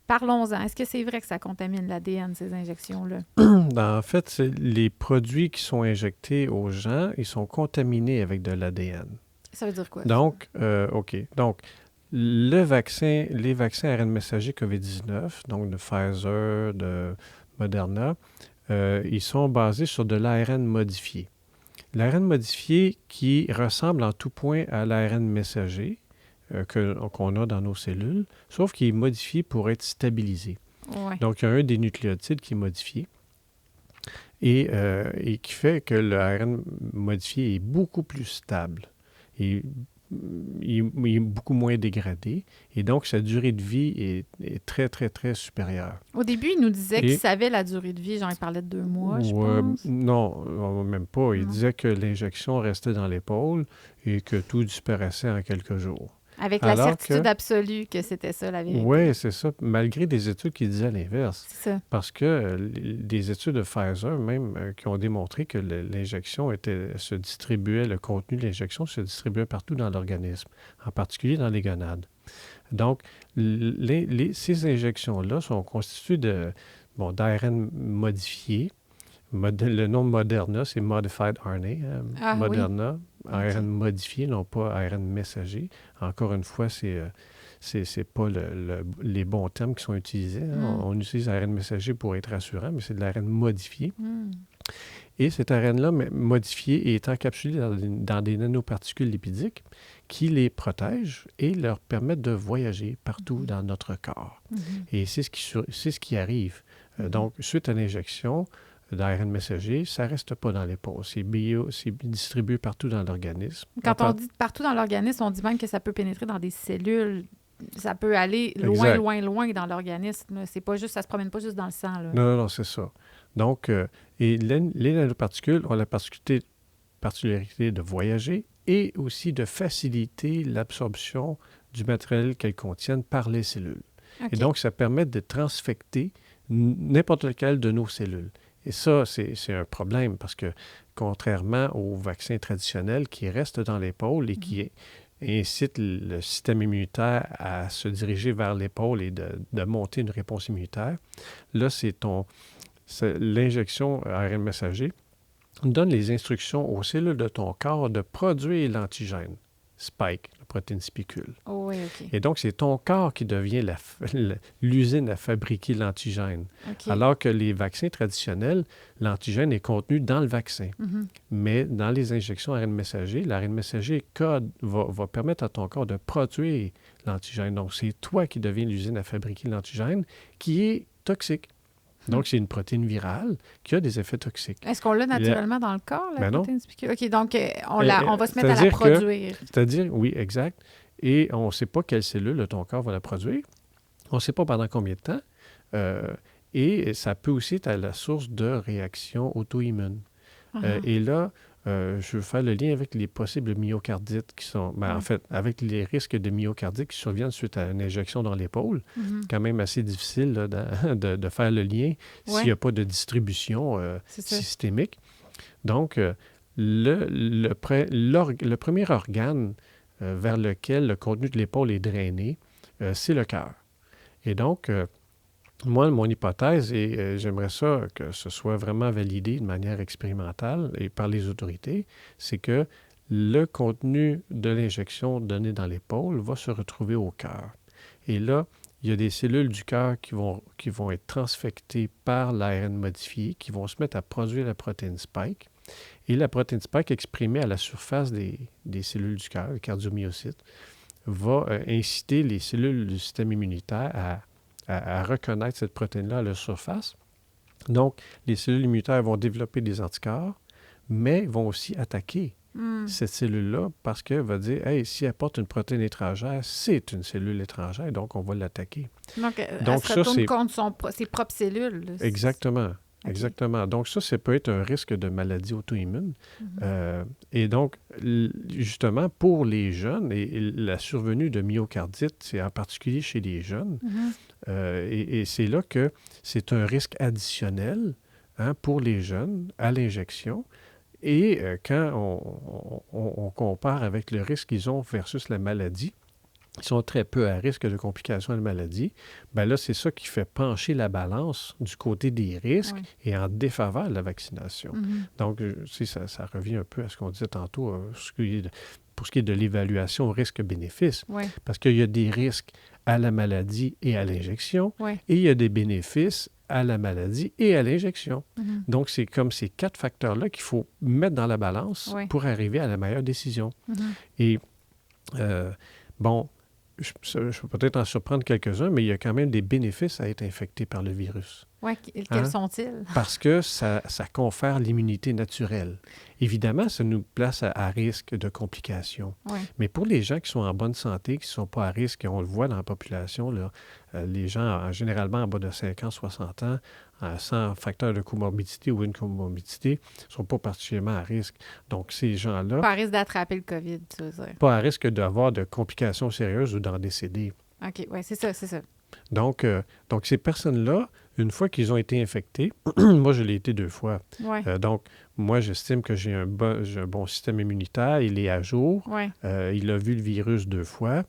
Parlons-en. Est-ce que c'est vrai que ça contamine l'ADN, ces injections-là? En fait, les produits qui sont injectés aux gens, ils sont contaminés avec de l'ADN. Ça veut dire quoi? Donc, OK. Donc, les vaccins ARN messager COVID-19, donc de Pfizer, de Moderna, ils sont basés sur de l'ARN modifié. L'ARN modifié qui ressemble en tout point à l'ARN messager qu'on a dans nos cellules, sauf qu'il est modifié pour être stabilisé. Ouais. Donc, il y a un des nucléotides qui est modifié et qui fait que l'ARN modifié est beaucoup plus stable. Il est beaucoup moins dégradé et donc sa durée de vie est très, très, très supérieure. Au début, il nous disait qu'il savait la durée de vie. Genre, il parlait de 2 mois, je pense. Non, même pas. Il disait que l'injection restait dans l'épaule et que tout disparaissait en quelques jours. Avec la certitude absolue que c'était ça, la vérité. Oui, c'est ça. Malgré des études qui disaient l'inverse. C'est ça. Parce que des études de Pfizer, même, qui ont démontré que l'injection se distribuait, le contenu de l'injection se distribuait partout dans l'organisme, en particulier dans les gonades. Donc, ces injections-là sont constituées d'ARN modifié. Le nom Moderna, c'est Modified RNA. Moderna, oui. ARN modifié, non pas ARN messager. Encore une fois, c'est pas les bons termes qui sont utilisés. Hein. On utilise ARN messager pour être rassurant, mais c'est de l'ARN modifié. Et cet ARN-là, modifié et est encapsulé dans des nanoparticules lipidiques qui les protègent et leur permettent de voyager partout dans notre corps. Et c'est ce qui arrive. Donc, suite à l'injection d'ARN messager, ça ne reste pas dans l'épaule. C'est distribué partout dans l'organisme. Quand on dit partout dans l'organisme, on dit même que ça peut pénétrer dans des cellules. Ça peut aller loin, Exact. loin dans l'organisme. C'est pas juste, ça se promène pas juste dans le sang. Là. Non, c'est ça. Donc, et les nanoparticules ont la particularité de voyager et aussi de faciliter l'absorption du matériel qu'elles contiennent par les cellules. Okay. Et donc, ça permet de transfecter n'importe lequel de nos cellules. Et ça, c'est un problème parce que, contrairement aux vaccins traditionnels qui restent dans l'épaule et qui incitent le système immunitaire à se diriger vers l'épaule et de monter une réponse immunitaire, là, c'est l'injection ARN messager donne les instructions aux cellules de ton corps de produire l'antigène, spike, la protéine spicule. Oh, oui, OK. Et donc, c'est ton corps qui devient l'usine à fabriquer l'antigène. Okay. Alors que les vaccins traditionnels, l'antigène est contenu dans le vaccin. Mais dans les injections ARN messager, l'ARN messager va permettre à ton corps de produire l'antigène. Donc, c'est toi qui deviens l'usine à fabriquer l'antigène qui est toxique. Donc, c'est une protéine virale qui a des effets toxiques. Est-ce qu'on l'a naturellement dans le corps, la protéine spicule? OK, donc on va se mettre à la produire. C'est-à-dire, oui, exact. Et on ne sait pas quelle cellule ton corps va la produire. On ne sait pas pendant combien de temps. Et ça peut aussi être à la source de réactions auto-immunes. Et là, je veux faire le lien avec les possibles myocardites qui sont... En fait, avec les risques de myocardite qui surviennent suite à une injection dans l'épaule. Quand même assez difficile là, de faire le lien s'il n'y a pas de distribution systémique. Donc, le premier organe vers lequel le contenu de l'épaule est drainé, c'est le cœur. Et donc... moi, mon hypothèse, et j'aimerais ça que ce soit vraiment validé de manière expérimentale et par les autorités, c'est que le contenu de l'injection donnée dans l'épaule va se retrouver au cœur. Et là, il y a des cellules du cœur qui vont être transfectées par l'ARN modifié, qui vont se mettre à produire la protéine spike. Et la protéine spike exprimée à la surface des cellules du cœur, le cardiomyocyte, va inciter les cellules du système immunitaire à reconnaître cette protéine-là à la surface. Donc, les cellules immunitaires vont développer des anticorps, mais vont aussi attaquer cette cellule-là parce qu'elle va dire, hey, si elle porte une protéine étrangère, c'est une cellule étrangère, donc on va l'attaquer. Donc elle se retourne contre ses propres cellules. Là. Exactement. Okay. Exactement. Donc, ça peut être un risque de maladie auto-immune. Et donc, justement, pour les jeunes, et la survenue de myocardite, c'est en particulier chez les jeunes, et c'est là que c'est un risque additionnel pour les jeunes à l'injection. Et quand on compare avec le risque qu'ils ont versus la maladie, ils sont très peu à risque de complications à la maladie, bien là, c'est ça qui fait pencher la balance du côté des risques et en défaveur de la vaccination. Donc, ça revient un peu à ce qu'on disait tantôt pour ce qui est de l'évaluation risque-bénéfice. Parce qu'il y a des risques à la maladie et à l'injection, et il y a des bénéfices à la maladie et à l'injection. Donc, c'est comme ces 4 facteurs-là qu'il faut mettre dans la balance pour arriver à la meilleure décision. Et, bon... Je peux peut-être en surprendre quelques-uns, mais il y a quand même des bénéfices à être infecté par le virus. Oui, quels sont-ils? Parce que ça confère l'immunité naturelle. Évidemment, ça nous place à risque de complications. Mais pour les gens qui sont en bonne santé, qui ne sont pas à risque, et on le voit dans la population, là, les gens généralement en bas de 50, 60 ans, sans facteur de comorbidité ou une comorbidité, ne sont pas particulièrement à risque. Donc, ces gens-là... Pas à risque d'attraper le COVID, tu veux dire. Pas à risque d'avoir de complications sérieuses ou d'en décéder. OK, oui, c'est ça. Donc, ces personnes-là, une fois qu'ils ont été infectés, moi, je l'ai été 2 fois. Donc, moi, j'estime que j'ai un bon système immunitaire. Il est à jour. Il a vu le virus 2 fois.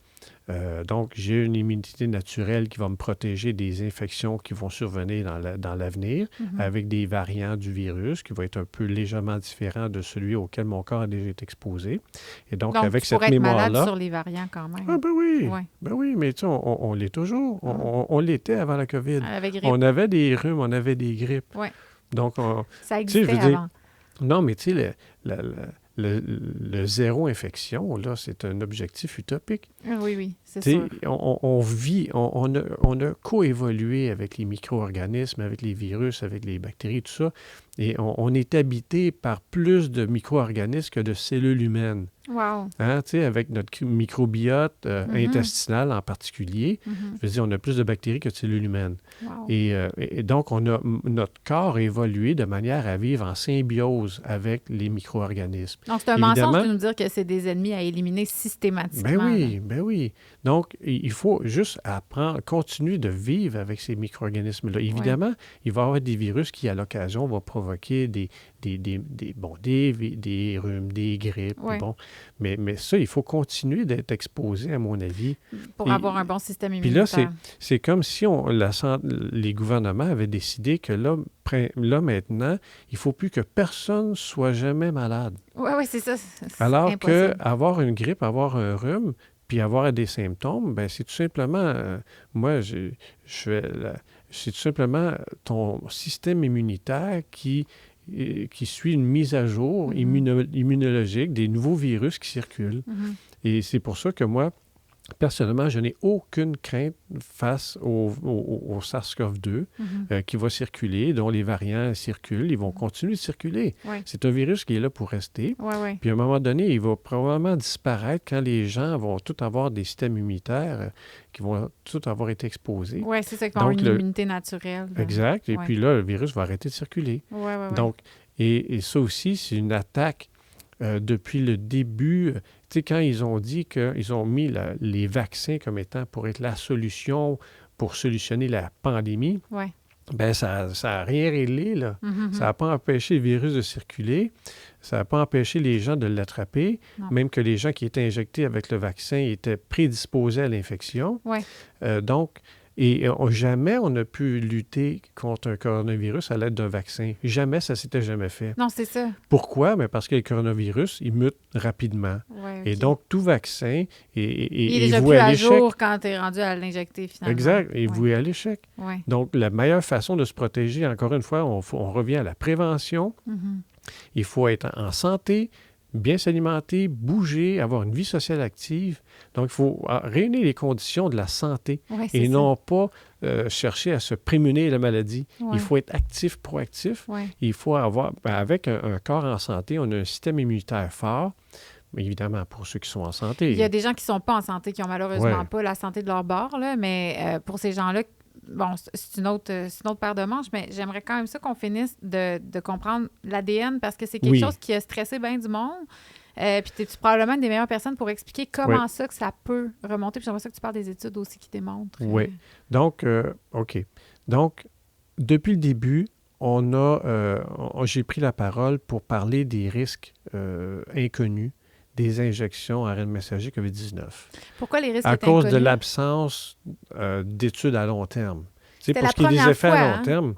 Donc, j'ai une immunité naturelle qui va me protéger des infections qui vont survenir dans l'avenir avec des variants du virus qui vont être un peu légèrement différents de celui auquel mon corps a déjà été exposé. Et donc avec cette mémoire-là... être malade sur les variants quand même. Ah ben oui, ben oui, mais tu sais, on l'est toujours. On l'était avant la COVID. Avec grippe. On avait des rhumes, on avait des grippes. Oui. Donc, ça existait avant. Non, mais tu sais, le zéro infection, là, c'est un objectif utopique. Oui, oui, c'est Tu sais, sûr. on vit, on a coévolué avec les micro-organismes, avec les virus, avec les bactéries, tout ça, et on est habité par plus de micro-organismes que de cellules humaines. Wow. Hein, tu sais, avec notre microbiote Mhm. intestinal en particulier, Mhm. je veux dire, on a plus de bactéries que de cellules humaines. Wow. Et donc, notre corps a évolué de manière à vivre en symbiose avec les micro-organismes. Donc, c'est un mensonge Évidemment, de nous dire que c'est des ennemis à éliminer systématiquement. Là. ben oui. Donc, il faut juste apprendre, continuer de vivre avec ces micro-organismes-là. Ouais. Évidemment, il va y avoir des virus qui, à l'occasion, vont provoquer des rhumes, des grippes. Ouais. Bon. Mais ça, il faut continuer d'être exposé, à mon avis. Pour Et- avoir un bon système Puis là, immunitaire. c'est comme si les gouvernements avaient décidé que là, maintenant, il ne faut plus que personne soit jamais malade. Oui, c'est ça. C'est Alors impossible. qu'avoir une grippe, avoir un rhume, puis avoir des symptômes, ben c'est tout simplement, moi, c'est tout simplement ton système immunitaire qui suit une mise à jour immunologique des nouveaux virus qui circulent. Mhm. Et c'est pour ça que moi, personnellement, je n'ai aucune crainte face au SARS-CoV-2 Mhm. qui va circuler, dont les variants circulent. Ils vont continuer de circuler. Ouais. C'est un virus qui est là pour rester. Ouais. Puis à un moment donné, il va probablement disparaître quand les gens vont tous avoir des systèmes immunitaires qui vont tous avoir été exposés. Oui, c'est ça, qui va avoir Donc, une immunité naturelle. Exact. Et Ouais. puis là, le virus va arrêter de circuler. Ouais. Donc, et ça aussi, c'est une attaque depuis le début. Tu sais, quand ils ont dit qu'ils ont mis les vaccins comme étant pour être la solution pour solutionner la pandémie, Ouais. ben ça n'a rien réglé, là. Mhm. Ça n'a pas empêché le virus de circuler. Ça n'a pas empêché les gens de l'attraper. Non. Même que les gens qui étaient injectés avec le vaccin étaient prédisposés à l'infection. Ouais. Donc, jamais on a pu lutter contre un coronavirus à l'aide d'un vaccin. Jamais, ça s'était jamais fait. Non, c'est ça. Pourquoi? Ben parce que le coronavirus, il mute rapidement. Ouais, Et ok. donc, tout vaccin Il est est déjà voué plus à à l'échec. jour quand tu es rendu à l'injecter finalement. Exact, est Ouais. voué à l'échec. Ouais. Donc, la meilleure façon de se protéger, encore une fois, on revient à la prévention. Mhm. Il faut être en santé, bien s'alimenter, bouger, avoir une vie sociale active. Donc, il faut réunir les conditions de la santé Ouais, c'est et ça. non pas chercher à se prémunir de la maladie. Ouais. Il faut être actif, proactif. Ouais. Il faut avoir, avec un corps en santé, on a un système immunitaire fort, mais évidemment pour ceux qui sont en santé. Il y a des gens qui ne sont pas en santé, qui n'ont malheureusement Ouais. pas la santé de leur bord, là, mais pour ces gens-là, bon, c'est une autre paire de manches, mais j'aimerais quand même ça qu'on finisse de comprendre l'ADN parce que c'est quelque Oui. chose qui a stressé bien du monde. Puis tu probablement une des meilleures personnes pour expliquer comment Ouais. ça que ça peut remonter. Puis j'aimerais ça que tu parles des études aussi qui démontrent. Oui. Donc, OK. Donc, depuis le début, j'ai pris la parole pour parler des risques inconnus des injections à ARN messager COVID-19 Pourquoi les risques à étaient cause de inconnus? l'absence d'études à long terme. Tu sais, C'était pour la ce qui est des première effets fois, à long hein? terme,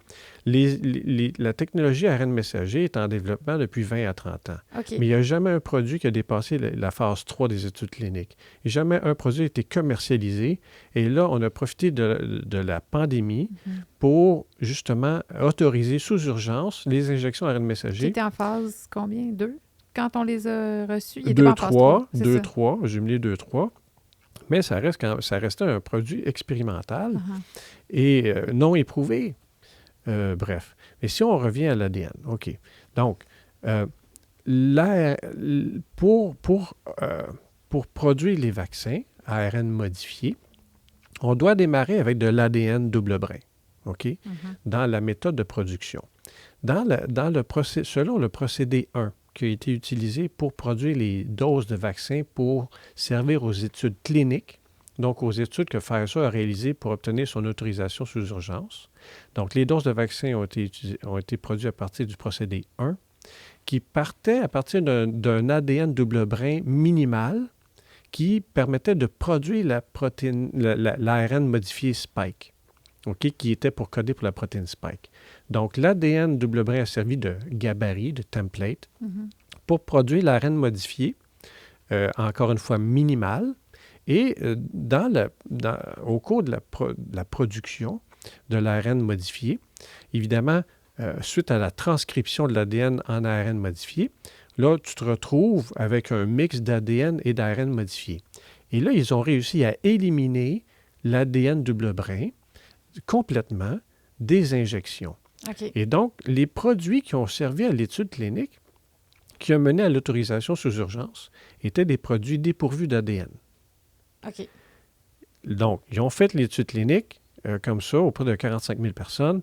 la technologie ARN messager est en développement depuis 20 à 30 ans. OK. Mais il n'y a jamais un produit qui a dépassé la phase 3 des études cliniques. Et jamais un produit a été commercialisé. Et là, on a profité de la pandémie Mhm. pour justement autoriser sous urgence les injections ARN Qui messager. était en phase combien? 2? Quand on les a reçus? Il était pas en phase 3. 2, 3, 2, 3, jumelé 2, 3. Mais ça restait un produit expérimental et non éprouvé. Bref. Mais si on revient à l'ADN, OK. Donc, pour produire les vaccins à ARN modifiés, on doit démarrer avec de l'ADN double brin, OK, dans la méthode de production. Selon le procédé 1 qui a été utilisé pour produire les doses de vaccins pour servir aux études cliniques, donc aux études que Pfizer a réalisées pour obtenir son autorisation sous urgence. Donc, les doses de vaccins ont été produites à partir du procédé 1, qui partait à partir d'un ADN double brin minimal qui permettait de produire l'ARN modifié Spike, okay, qui était pour coder pour la protéine Spike. Donc, l'ADN double brin a servi de gabarit, de template, pour produire l'ARN modifié, encore une fois minimal. Et au cours de la production de l'ARN modifié, évidemment, suite à la transcription de l'ADN en ARN modifié, là, tu te retrouves avec un mix d'ADN et d'ARN modifié. Et là, ils ont réussi à éliminer l'ADN double brin complètement des injections. OK. Et donc, les produits qui ont servi à l'étude clinique, qui ont mené à l'autorisation sous urgence, étaient des produits dépourvus d'ADN. OK. Donc, ils ont fait l'étude clinique comme ça auprès de 45 000 personnes.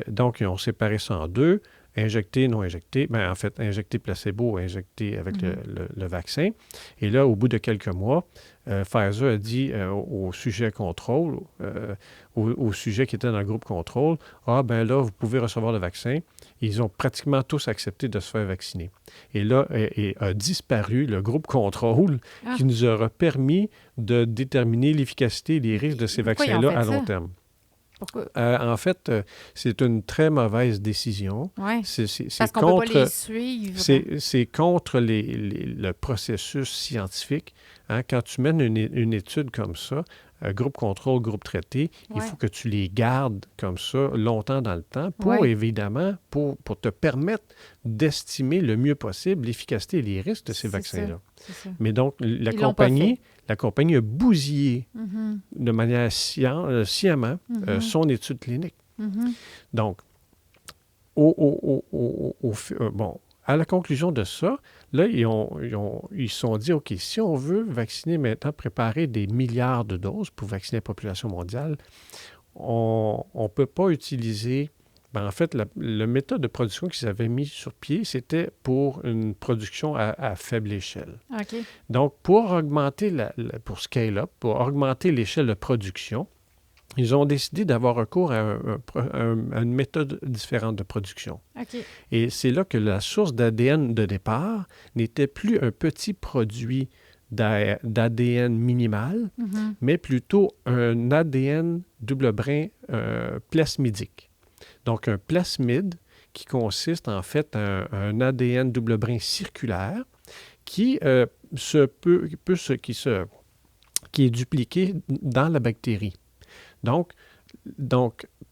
Donc, ils ont séparé ça en deux, injecté, non injecté. En fait, injecté placebo, injecté avec le vaccin. Et là, au bout de quelques mois, Pfizer a dit au sujet contrôle, au sujet qui était dans le groupe contrôle, « Ah, ben là, vous pouvez recevoir le vaccin. » Ils ont pratiquement tous accepté de se faire vacciner. Et là, a disparu le groupe contrôle qui nous aura permis de déterminer l'efficacité et les risques de ces vaccins-là à long terme. Pourquoi? En fait, c'est une très mauvaise décision. Oui, c'est parce qu'on ne peut pas les suivre. C'est contre le processus scientifique. Hein? Quand tu mènes une étude comme ça, groupe contrôle, groupe traité, il faut que tu les gardes comme ça longtemps dans le temps pour, évidemment, pour te permettre d'estimer le mieux possible l'efficacité et les risques de ces vaccins-là. Mais donc, la compagnie a bousillé de manière sciemment son étude clinique. Donc, à la conclusion de ça, là, ils se sont dit, OK, si on veut vacciner maintenant, préparer des milliards de doses pour vacciner la population mondiale, on ne peut pas utiliser... en fait, la méthode de production qu'ils avaient mis sur pied, c'était pour une production à faible échelle. Okay. Donc, pour augmenter, pour scale-up, pour augmenter l'échelle de production, ils ont décidé d'avoir recours à une méthode différente de production. Okay. Et c'est là que la source d'ADN de départ n'était plus un petit produit d'ADN minimal, mais plutôt un ADN double brin plasmidique. Donc, un plasmide qui consiste en fait en un ADN double brin circulaire qui est dupliqué dans la bactérie. Donc,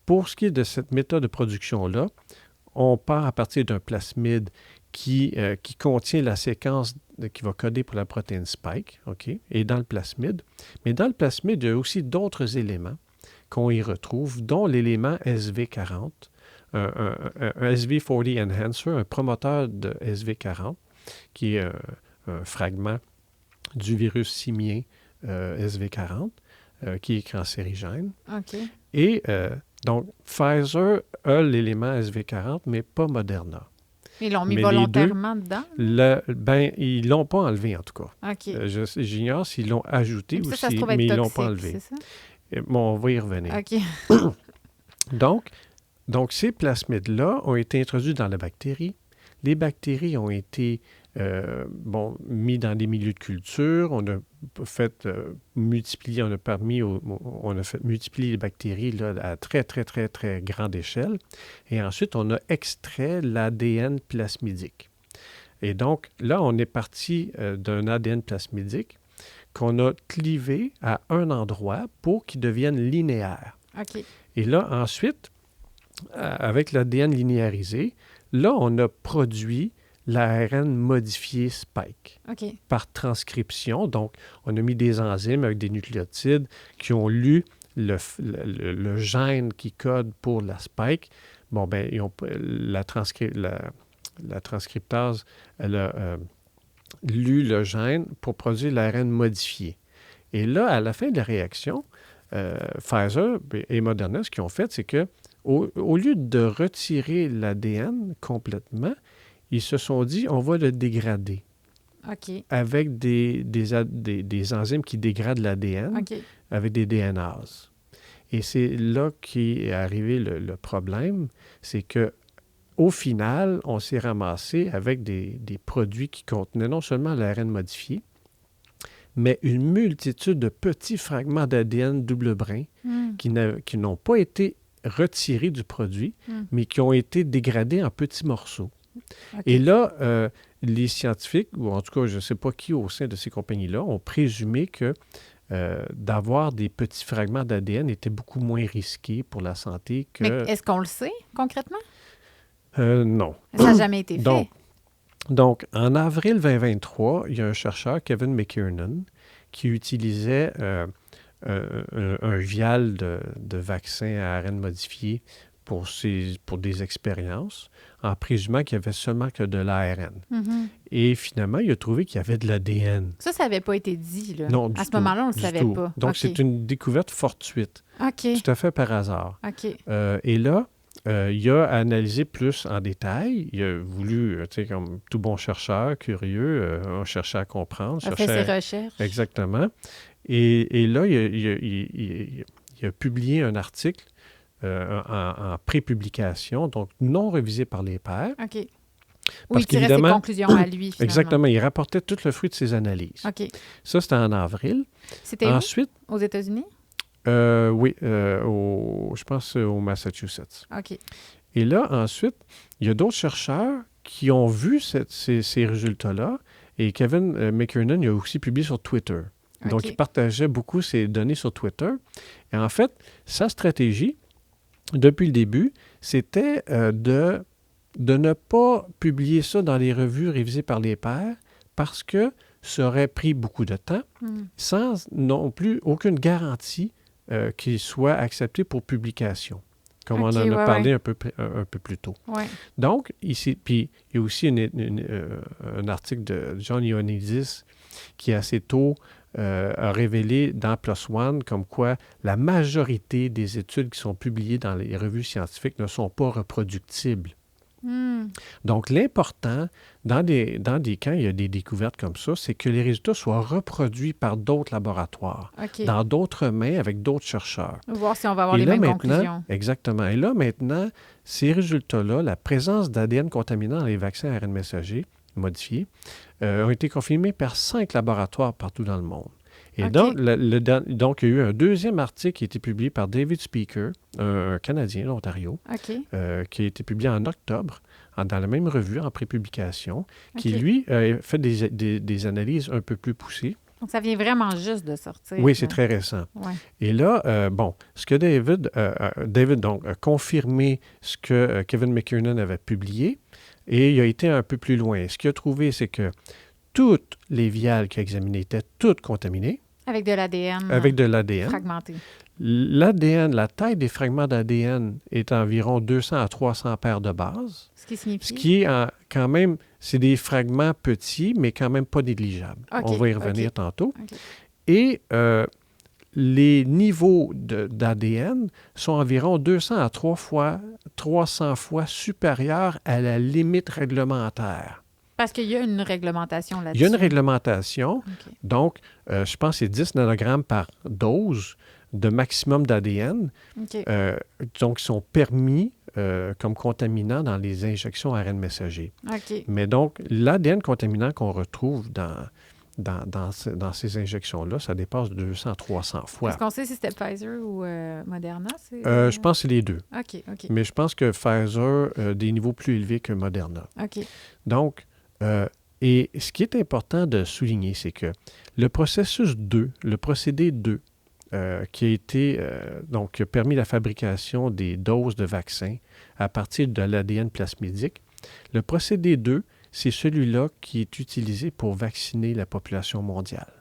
pour ce qui est de cette méthode de production-là, on part à partir d'un plasmide qui contient la séquence qui va coder pour la protéine spike, OK, et dans le plasmide. Mais dans le plasmide, il y a aussi d'autres éléments qu'on y retrouve, dont l'élément SV40, un SV40 enhancer, un promoteur de SV40, qui est un fragment du virus simien SV40, qui est cancérigène. Okay. Et donc, Pfizer a l'élément SV40, mais pas Moderna. Ils l'ont mis volontairement dedans? Ils ne l'ont pas enlevé, en tout cas. Okay. J'ignore s'ils l'ont ajouté ou ça si, mais ils ne l'ont toxique, pas enlevé. C'est ça? Bon, on va y revenir. OK. Donc, ces plasmides-là ont été introduits dans la bactérie. Les bactéries ont été mis dans des milieux de culture. On a fait multiplier, on a fait multiplier les bactéries là, à très, très, très, très grande échelle. Et ensuite, on a extrait l'ADN plasmidique. Et donc, là, on est parti d'un ADN plasmidique qu'on a clivé à un endroit pour qu'il devienne linéaire. OK. Et là, ensuite, avec l'ADN linéarisé, là, on a produit l'ARN modifié spike par transcription. Donc, on a mis des enzymes avec des nucléotides qui ont lu le gène qui code pour la spike. Bon, bien, la transcriptase, elle a lu le gène pour produire l'ARN modifié. Et là, à la fin de la réaction, Pfizer et Moderna, ce qu'ils ont fait, c'est que au lieu de retirer l'ADN complètement, ils se sont dit, on va le dégrader. OK. Avec des enzymes qui dégradent l'ADN, avec des DNases. Et c'est là qu'est arrivé le problème, c'est que au final, on s'est ramassé avec des produits qui contenaient non seulement l'ARN modifié, mais une multitude de petits fragments d'ADN double brin qui n'ont pas été retirés du produit, mais qui ont été dégradés en petits morceaux. Okay. Et là, les scientifiques, ou en tout cas, je ne sais pas qui au sein de ces compagnies-là, ont présumé que d'avoir des petits fragments d'ADN était beaucoup moins risqué pour la santé que... Mais est-ce qu'on le sait concrètement? Non. Ça n'a jamais été fait. Donc, en avril 2023, il y a un chercheur, Kevin McKiernan, qui utilisait un vial de vaccin à ARN modifié pour des expériences, en présumant qu'il y avait seulement que de l'ARN. Mhm. Et finalement, il a trouvé qu'il y avait de l'ADN. Ça n'avait pas été dit, là. Non, à ce moment-là, on ne le savait pas. Donc, OK. c'est une découverte fortuite, OK. tout à fait par hasard. OK. Et là, il a analysé plus en détail. Il a voulu, tu sais, comme tout bon chercheur curieux, a cherché à comprendre. A fait ses recherches. Exactement. Et là, il a publié un article en pré-publication, donc non révisé par les pairs. OK. Où Parce il tirait ses qu'évidemment- conclusions à lui, finalement. Exactement. Il rapportait tout le fruit de ses analyses. OK. Ça, c'était en avril. C'était Ensuite, où? Aux États-Unis? oui, je pense au Massachusetts. OK. Et là, ensuite, il y a d'autres chercheurs qui ont vu ces résultats-là. Et Kevin McKiernan, il a aussi publié sur Twitter. Donc, OK. il partageait beaucoup ses données sur Twitter. Et en fait, sa stratégie, depuis le début, c'était de ne pas publier ça dans les revues révisées par les pairs parce que ça aurait pris beaucoup de temps, sans non plus aucune garantie qu'il soit accepté pour publication, comme on OK, en a ouais, parlé ouais. un peu plus tôt. Ouais. Donc, ici, puis il y a aussi un article de John Ioannidis qui, assez tôt, a révélé dans PLOS ONE comme quoi la majorité des études qui sont publiées dans les revues scientifiques ne sont pas reproductibles. Donc, l'important, quand il y a des découvertes comme ça, c'est que les résultats soient reproduits par d'autres laboratoires, OK. dans d'autres mains, avec d'autres chercheurs. Voir si on va avoir Et les là, mêmes maintenant, conclusions. exactement. Et là, maintenant, ces résultats-là, la présence d'ADN contaminant dans les vaccins ARN messagers modifiés, ont été confirmés par 5 laboratoires partout dans le monde. Et OK. donc, donc, il y a eu un deuxième article qui a été publié par David Speaker, un Canadien d'Ontario, OK. qui a été publié en octobre, dans la même revue, en pré-publication, qui, OK. lui, a fait des analyses un peu plus poussées. Donc, ça vient vraiment juste de sortir. Oui, c'est là. très récent. Ouais. Et là, ce que David donc, a confirmé ce que Kevin McKiernan avait publié, et il a été un peu plus loin. Ce qu'il a trouvé, c'est que toutes les viales qu'il a examinées étaient toutes contaminées Avec de l'ADN avec de l'ADN. fragmenté. L'ADN, la taille des fragments d'ADN est environ 200 à 300 paires de bases, Ce qui signifie... ce qui est quand même, c'est des fragments petits, mais quand même pas négligeables. OK, On va y revenir OK. tantôt. OK. Et les niveaux d'ADN sont environ 200 à 300 fois supérieurs à la limite réglementaire. Parce qu'il y a une réglementation là-dessus. Il y a une réglementation, OK. donc je pense que c'est 10 nanogrammes par dose de maximum d'ADN, OK. donc qui sont permis comme contaminants dans les injections ARN messager. OK. Mais donc, l'ADN contaminant qu'on retrouve dans ces injections-là, ça dépasse 200 à 300 fois. Est-ce qu'on sait si c'était Pfizer ou Moderna? Je pense que c'est les deux. OK, OK. Mais je pense que Pfizer a des niveaux plus élevés que Moderna. OK. Donc, et ce qui est important de souligner, c'est que le processus 2, le procédé 2, qui a été, donc, qui a permis la fabrication des doses de vaccins à partir de l'ADN plasmidique, le procédé 2, c'est celui-là qui est utilisé pour vacciner la population mondiale.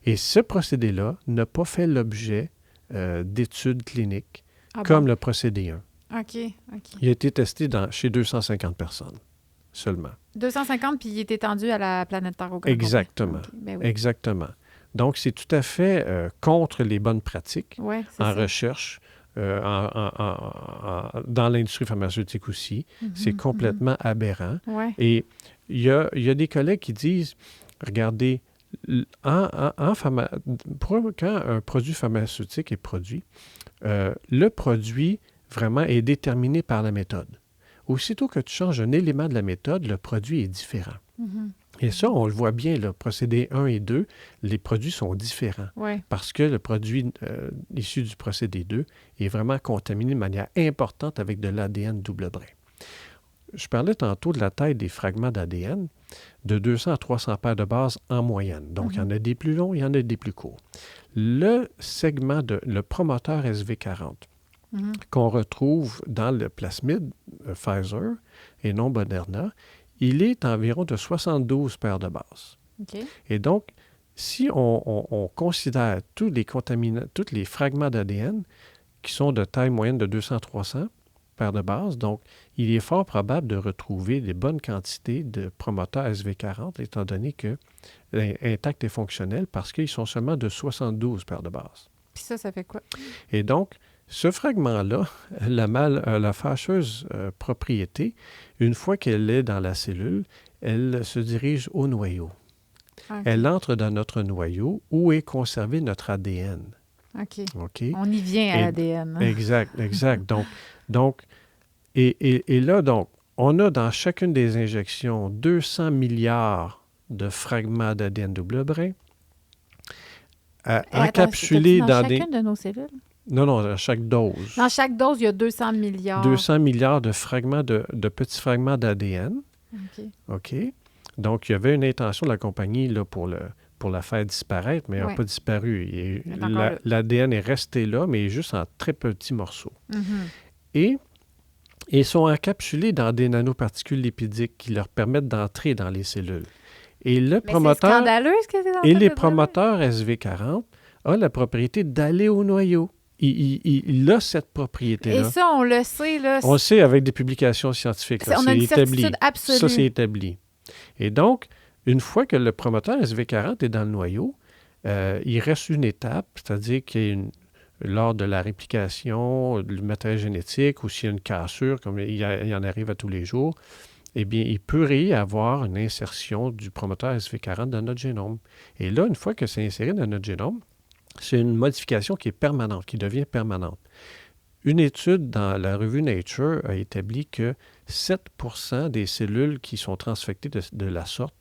Et ce procédé-là n'a pas fait l'objet d'études cliniques comme le procédé 1. OK, OK. Il a été testé chez 250 personnes seulement. 250, puis il est étendu à la planète Terre au grand Exactement. complet. OK, ben oui. Exactement. Donc, c'est tout à fait contre les bonnes pratiques Ouais, c'est en ça. recherche, dans l'industrie pharmaceutique aussi. C'est complètement aberrant. Ouais. Et il y a des collègues qui disent, regardez, quand un produit pharmaceutique est produit, le produit vraiment est déterminé par la méthode. Aussitôt que tu changes un élément de la méthode, le produit est différent. Et ça, on le voit bien, le procédé 1 et 2, les produits sont différents Ouais. parce que le produit issu du procédé 2 est vraiment contaminé de manière importante avec de l'ADN double brin. Je parlais tantôt de la taille des fragments d'ADN, de 200 à 300 paires de bases en moyenne. Donc, il y en a des plus longs, il y en a des plus courts. Le segment le promoteur SV40, qu'on retrouve dans le plasmide Pfizer et non Moderna, il est environ de 72 paires de bases. OK. Et donc, si on considère tous les fragments d'ADN qui sont de taille moyenne de 200-300 paires de bases, donc il est fort probable de retrouver des bonnes quantités de promoteurs SV40, étant donné que intact et fonctionnel, parce qu'ils sont seulement de 72 paires de bases. Puis ça fait quoi? Et donc, ce fragment-là, la fâcheuse propriété, une fois qu'elle est dans la cellule, elle se dirige au noyau. Okay. Elle entre dans notre noyau où est conservé notre ADN. OK. OK? On y vient à l'ADN. Exact. Donc, et là, donc, on a dans chacune des injections 200 milliards de fragments d'ADN double brin encapsulés dans chacune de nos cellules? Non, dans chaque dose. Dans chaque dose, il y a 200 milliards. 200 milliards de fragments de petits fragments d'ADN. OK. Donc, il y avait une intention de la compagnie là, pour la faire disparaître, mais elle n'a pas disparu. L'ADN est resté là, mais juste en très petits morceaux. Et ils sont encapsulés dans des nanoparticules lipidiques qui leur permettent d'entrer dans les cellules. Et le promoteur, c'est scandaleux ce que c'est dans et les promoteurs SV40 ont la propriété d'aller au noyau. Il a cette propriété-là. Et ça, on le sait. Là, on le sait avec des publications scientifiques. Là, on a une certitude absolue. Ça, c'est établi. Et donc, une fois que le promoteur SV40 est dans le noyau, il reste une étape, c'est-à-dire lors de la réplication du matériel génétique ou s'il y a une cassure, comme il en arrive à tous les jours, eh bien, il pourrait y avoir une insertion du promoteur SV40 dans notre génome. Et là, une fois que c'est inséré dans notre génome, c'est une modification qui est permanente, qui devient permanente. Une étude dans la revue Nature a établi que 7% des cellules qui sont transfectées de la sorte,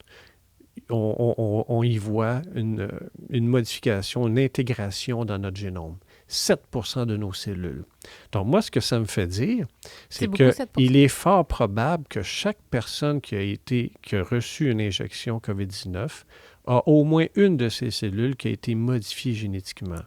on y voit une modification, une intégration dans notre génome. 7% de nos cellules. Donc, moi, ce que ça me fait dire, c'est qu'il est fort probable que chaque personne qui a reçu une injection COVID-19 a au moins une de ces cellules qui a été modifiée génétiquement.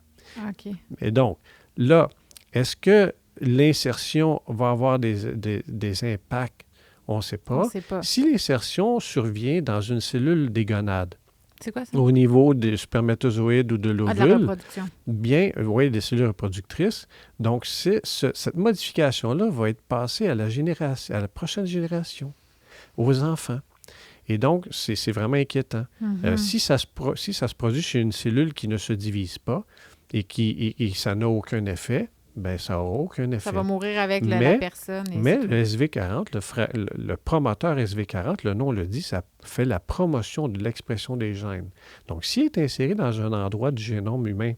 OK. Et donc, là, est-ce que l'insertion va avoir des impacts? On ne sait pas. Si l'insertion survient dans une cellule des gonades, c'est quoi ça? Au niveau des spermatozoïdes ou de l'ovule, de la reproduction. Bien, oui, des cellules reproductrices. Donc, cette modification-là va être passée à la prochaine génération, aux enfants. Et donc, c'est vraiment inquiétant. Si ça se produit chez une cellule qui ne se divise pas et ça n'a aucun effet, bien, ça n'aura aucun effet. Ça va mourir avec la personne. Mais le SV40, le promoteur SV40, le nom le dit, ça fait la promotion de l'expression des gènes. Donc, s'il est inséré dans un endroit du génome humain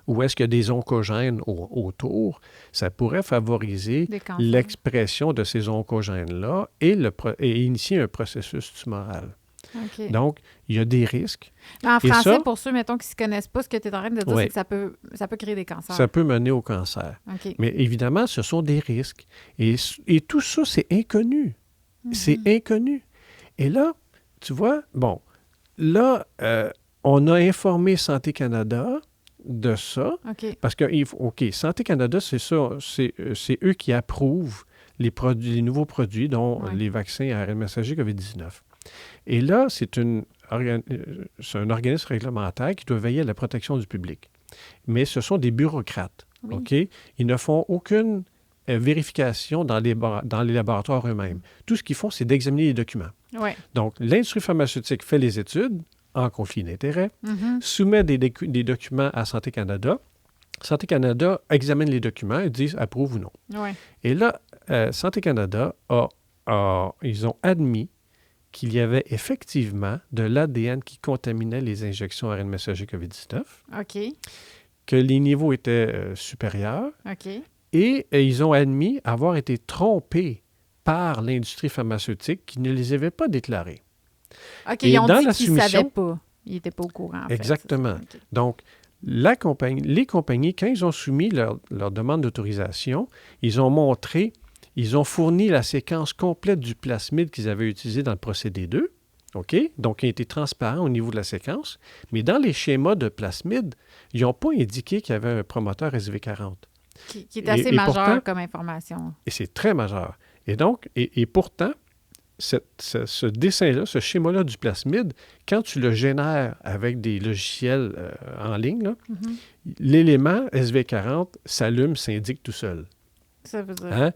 où est-ce qu'il y a des oncogènes autour, ça pourrait favoriser l'expression de ces oncogènes-là et initier un processus tumoral. Okay. Donc, il y a des risques. En français, pour ceux, mettons, qui ne se connaissent pas, ce que tu es en train de dire, c'est que ça peut créer des cancers. Ça peut mener au cancer. Okay. Mais évidemment, ce sont des risques. Et tout ça, c'est inconnu. C'est inconnu. Et là, tu vois, bon, là, on a informé Santé Canada de ça. Parce que, Santé Canada, c'est ça. C'est eux qui approuvent les nouveaux produits, dont les vaccins à ARN messager COVID-19. Et là, c'est un organisme réglementaire qui doit veiller à la protection du public. Mais ce sont des bureaucrates. Ils ne font aucune vérification dans les laboratoires eux-mêmes. Tout ce qu'ils font, c'est d'examiner les documents. Donc, l'industrie pharmaceutique fait les études en conflit d'intérêts, soumet des documents à Santé Canada. Santé Canada examine les documents et dit approuve ou non. Et là, Santé Canada ils ont admis qu'il y avait effectivement de l'ADN qui contaminait les injections ARN messager COVID-19, que les niveaux étaient supérieurs, et ils ont admis avoir été trompés par l'industrie pharmaceutique qui ne les avait pas déclarés. Ils ont dit qu'ils ne savaient pas. Ils n'étaient pas au courant. Exactement. Donc, les compagnies, quand ils ont soumis leur demande d'autorisation, ils ont fourni la séquence complète du plasmide qu'ils avaient utilisé dans le procédé 2, donc il a été transparent au niveau de la séquence, mais dans les schémas de plasmide, ils n'ont pas indiqué qu'il y avait un promoteur SV40. Qui est assez majeur pourtant, comme information. Et c'est très majeur. Et donc, et pourtant, ce dessin-là, ce schéma-là du plasmide, quand tu le génères avec des logiciels en ligne, là, l'élément SV40 s'allume, s'indique tout seul. Ça veut dire... Hein?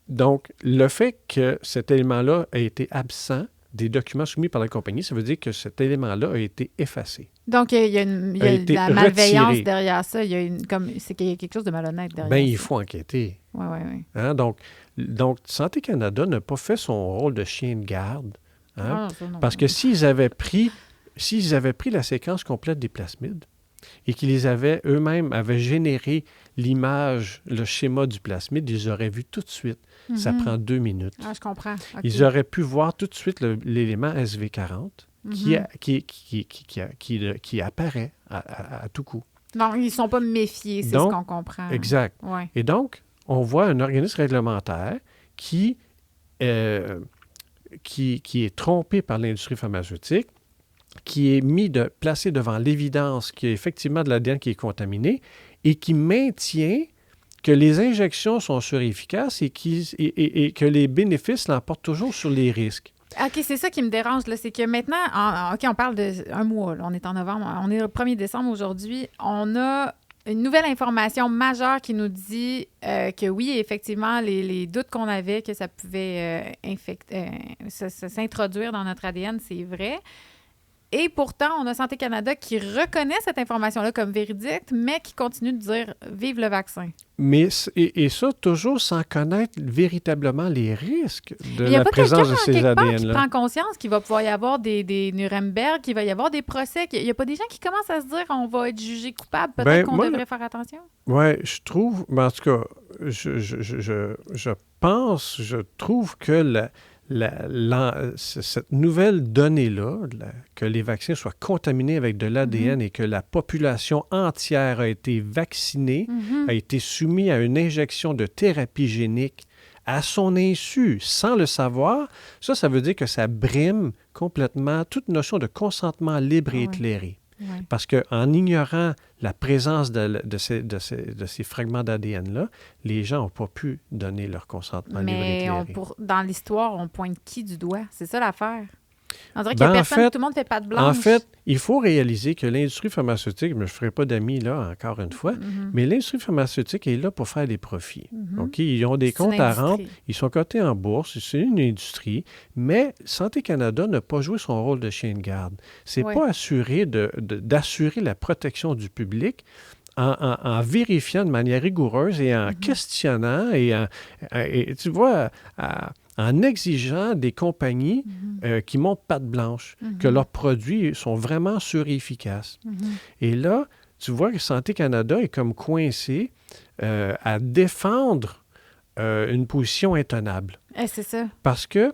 Donc, le fait que cet élément-là a été absent des documents soumis par la compagnie, ça veut dire que cet élément-là a été effacé. Donc, il y a de la malveillance derrière ça. C'est qu'il y a quelque chose de malhonnête derrière ça. Bien, il faut enquêter. Oui. Hein? Donc, Santé Canada n'a pas fait son rôle de chien de garde. Hein? Non. Parce que s'ils avaient pris la séquence complète des plasmides et qu'ils eux-mêmes avaient généré l'image, le schéma du plasmide, ils auraient vu tout de suite. Ça prend 2 minutes. Ah, je comprends. Okay. Ils auraient pu voir tout de suite l'élément SV40 qui apparaît à tout coup. Non, ils ne sont pas méfiés, c'est ce qu'on comprend. Exact. Ouais. Et donc, on voit un organisme réglementaire qui est trompé par l'industrie pharmaceutique, qui est placé devant l'évidence qu'il y a effectivement de l'ADN qui est contaminé et qui maintient que les injections sont surefficaces et que les bénéfices l'emportent toujours sur les risques. OK, c'est ça qui me dérange, là, c'est que maintenant, OK, on parle d'un mois, là, on est en novembre, on est le 1er décembre aujourd'hui, on a une nouvelle information majeure qui nous dit que oui, effectivement, les doutes qu'on avait que ça pouvait s'introduire dans notre ADN, c'est vrai. Et pourtant, on a Santé Canada qui reconnaît cette information-là comme véridique, mais qui continue de dire « Vive le vaccin ». Mais et ça, toujours sans connaître véritablement les risques de la présence de ces ADN-là. Il n'y a pas quelqu'un qui prend conscience qu'il va pouvoir y avoir des Nuremberg, qu'il va y avoir des procès. Il n'y a pas des gens qui commencent à se dire « On va être jugé coupable, peut-être qu'on devrait faire attention ». Oui, je trouve, mais en tout cas, je trouve que cette nouvelle donnée-là, que les vaccins soient contaminés avec de l'ADN et que la population entière a été vaccinée, a été soumise à une injection de thérapie génique à son insu, sans le savoir, ça veut dire que ça brime complètement toute notion de consentement libre et éclairé. Oui. Parce qu'en ignorant la présence de ces fragments d'ADN-là, les gens n'ont pas pu donner leur consentement libre et éclairé. Mais dans l'histoire, on pointe qui du doigt? C'est ça l'affaire. On dirait qu'il n'y a personne, tout le monde fait patte blanche. En fait, il faut réaliser que l'industrie pharmaceutique, je ne me ferai pas d'amis là, encore une fois, mais l'industrie pharmaceutique est là pour faire des profits. Okay? Ils ont des comptes à rendre, ils sont cotés en bourse, c'est une industrie, mais Santé Canada n'a pas joué son rôle de chien de garde. C'est pas assuré d'assurer la protection du public en vérifiant de manière rigoureuse et en questionnant et tu vois, en exigeant des compagnies qui montrent patte blanche, que leurs produits sont vraiment efficaces. Et là, tu vois que Santé Canada est comme coincé à défendre une position intenable. C'est ça. Parce que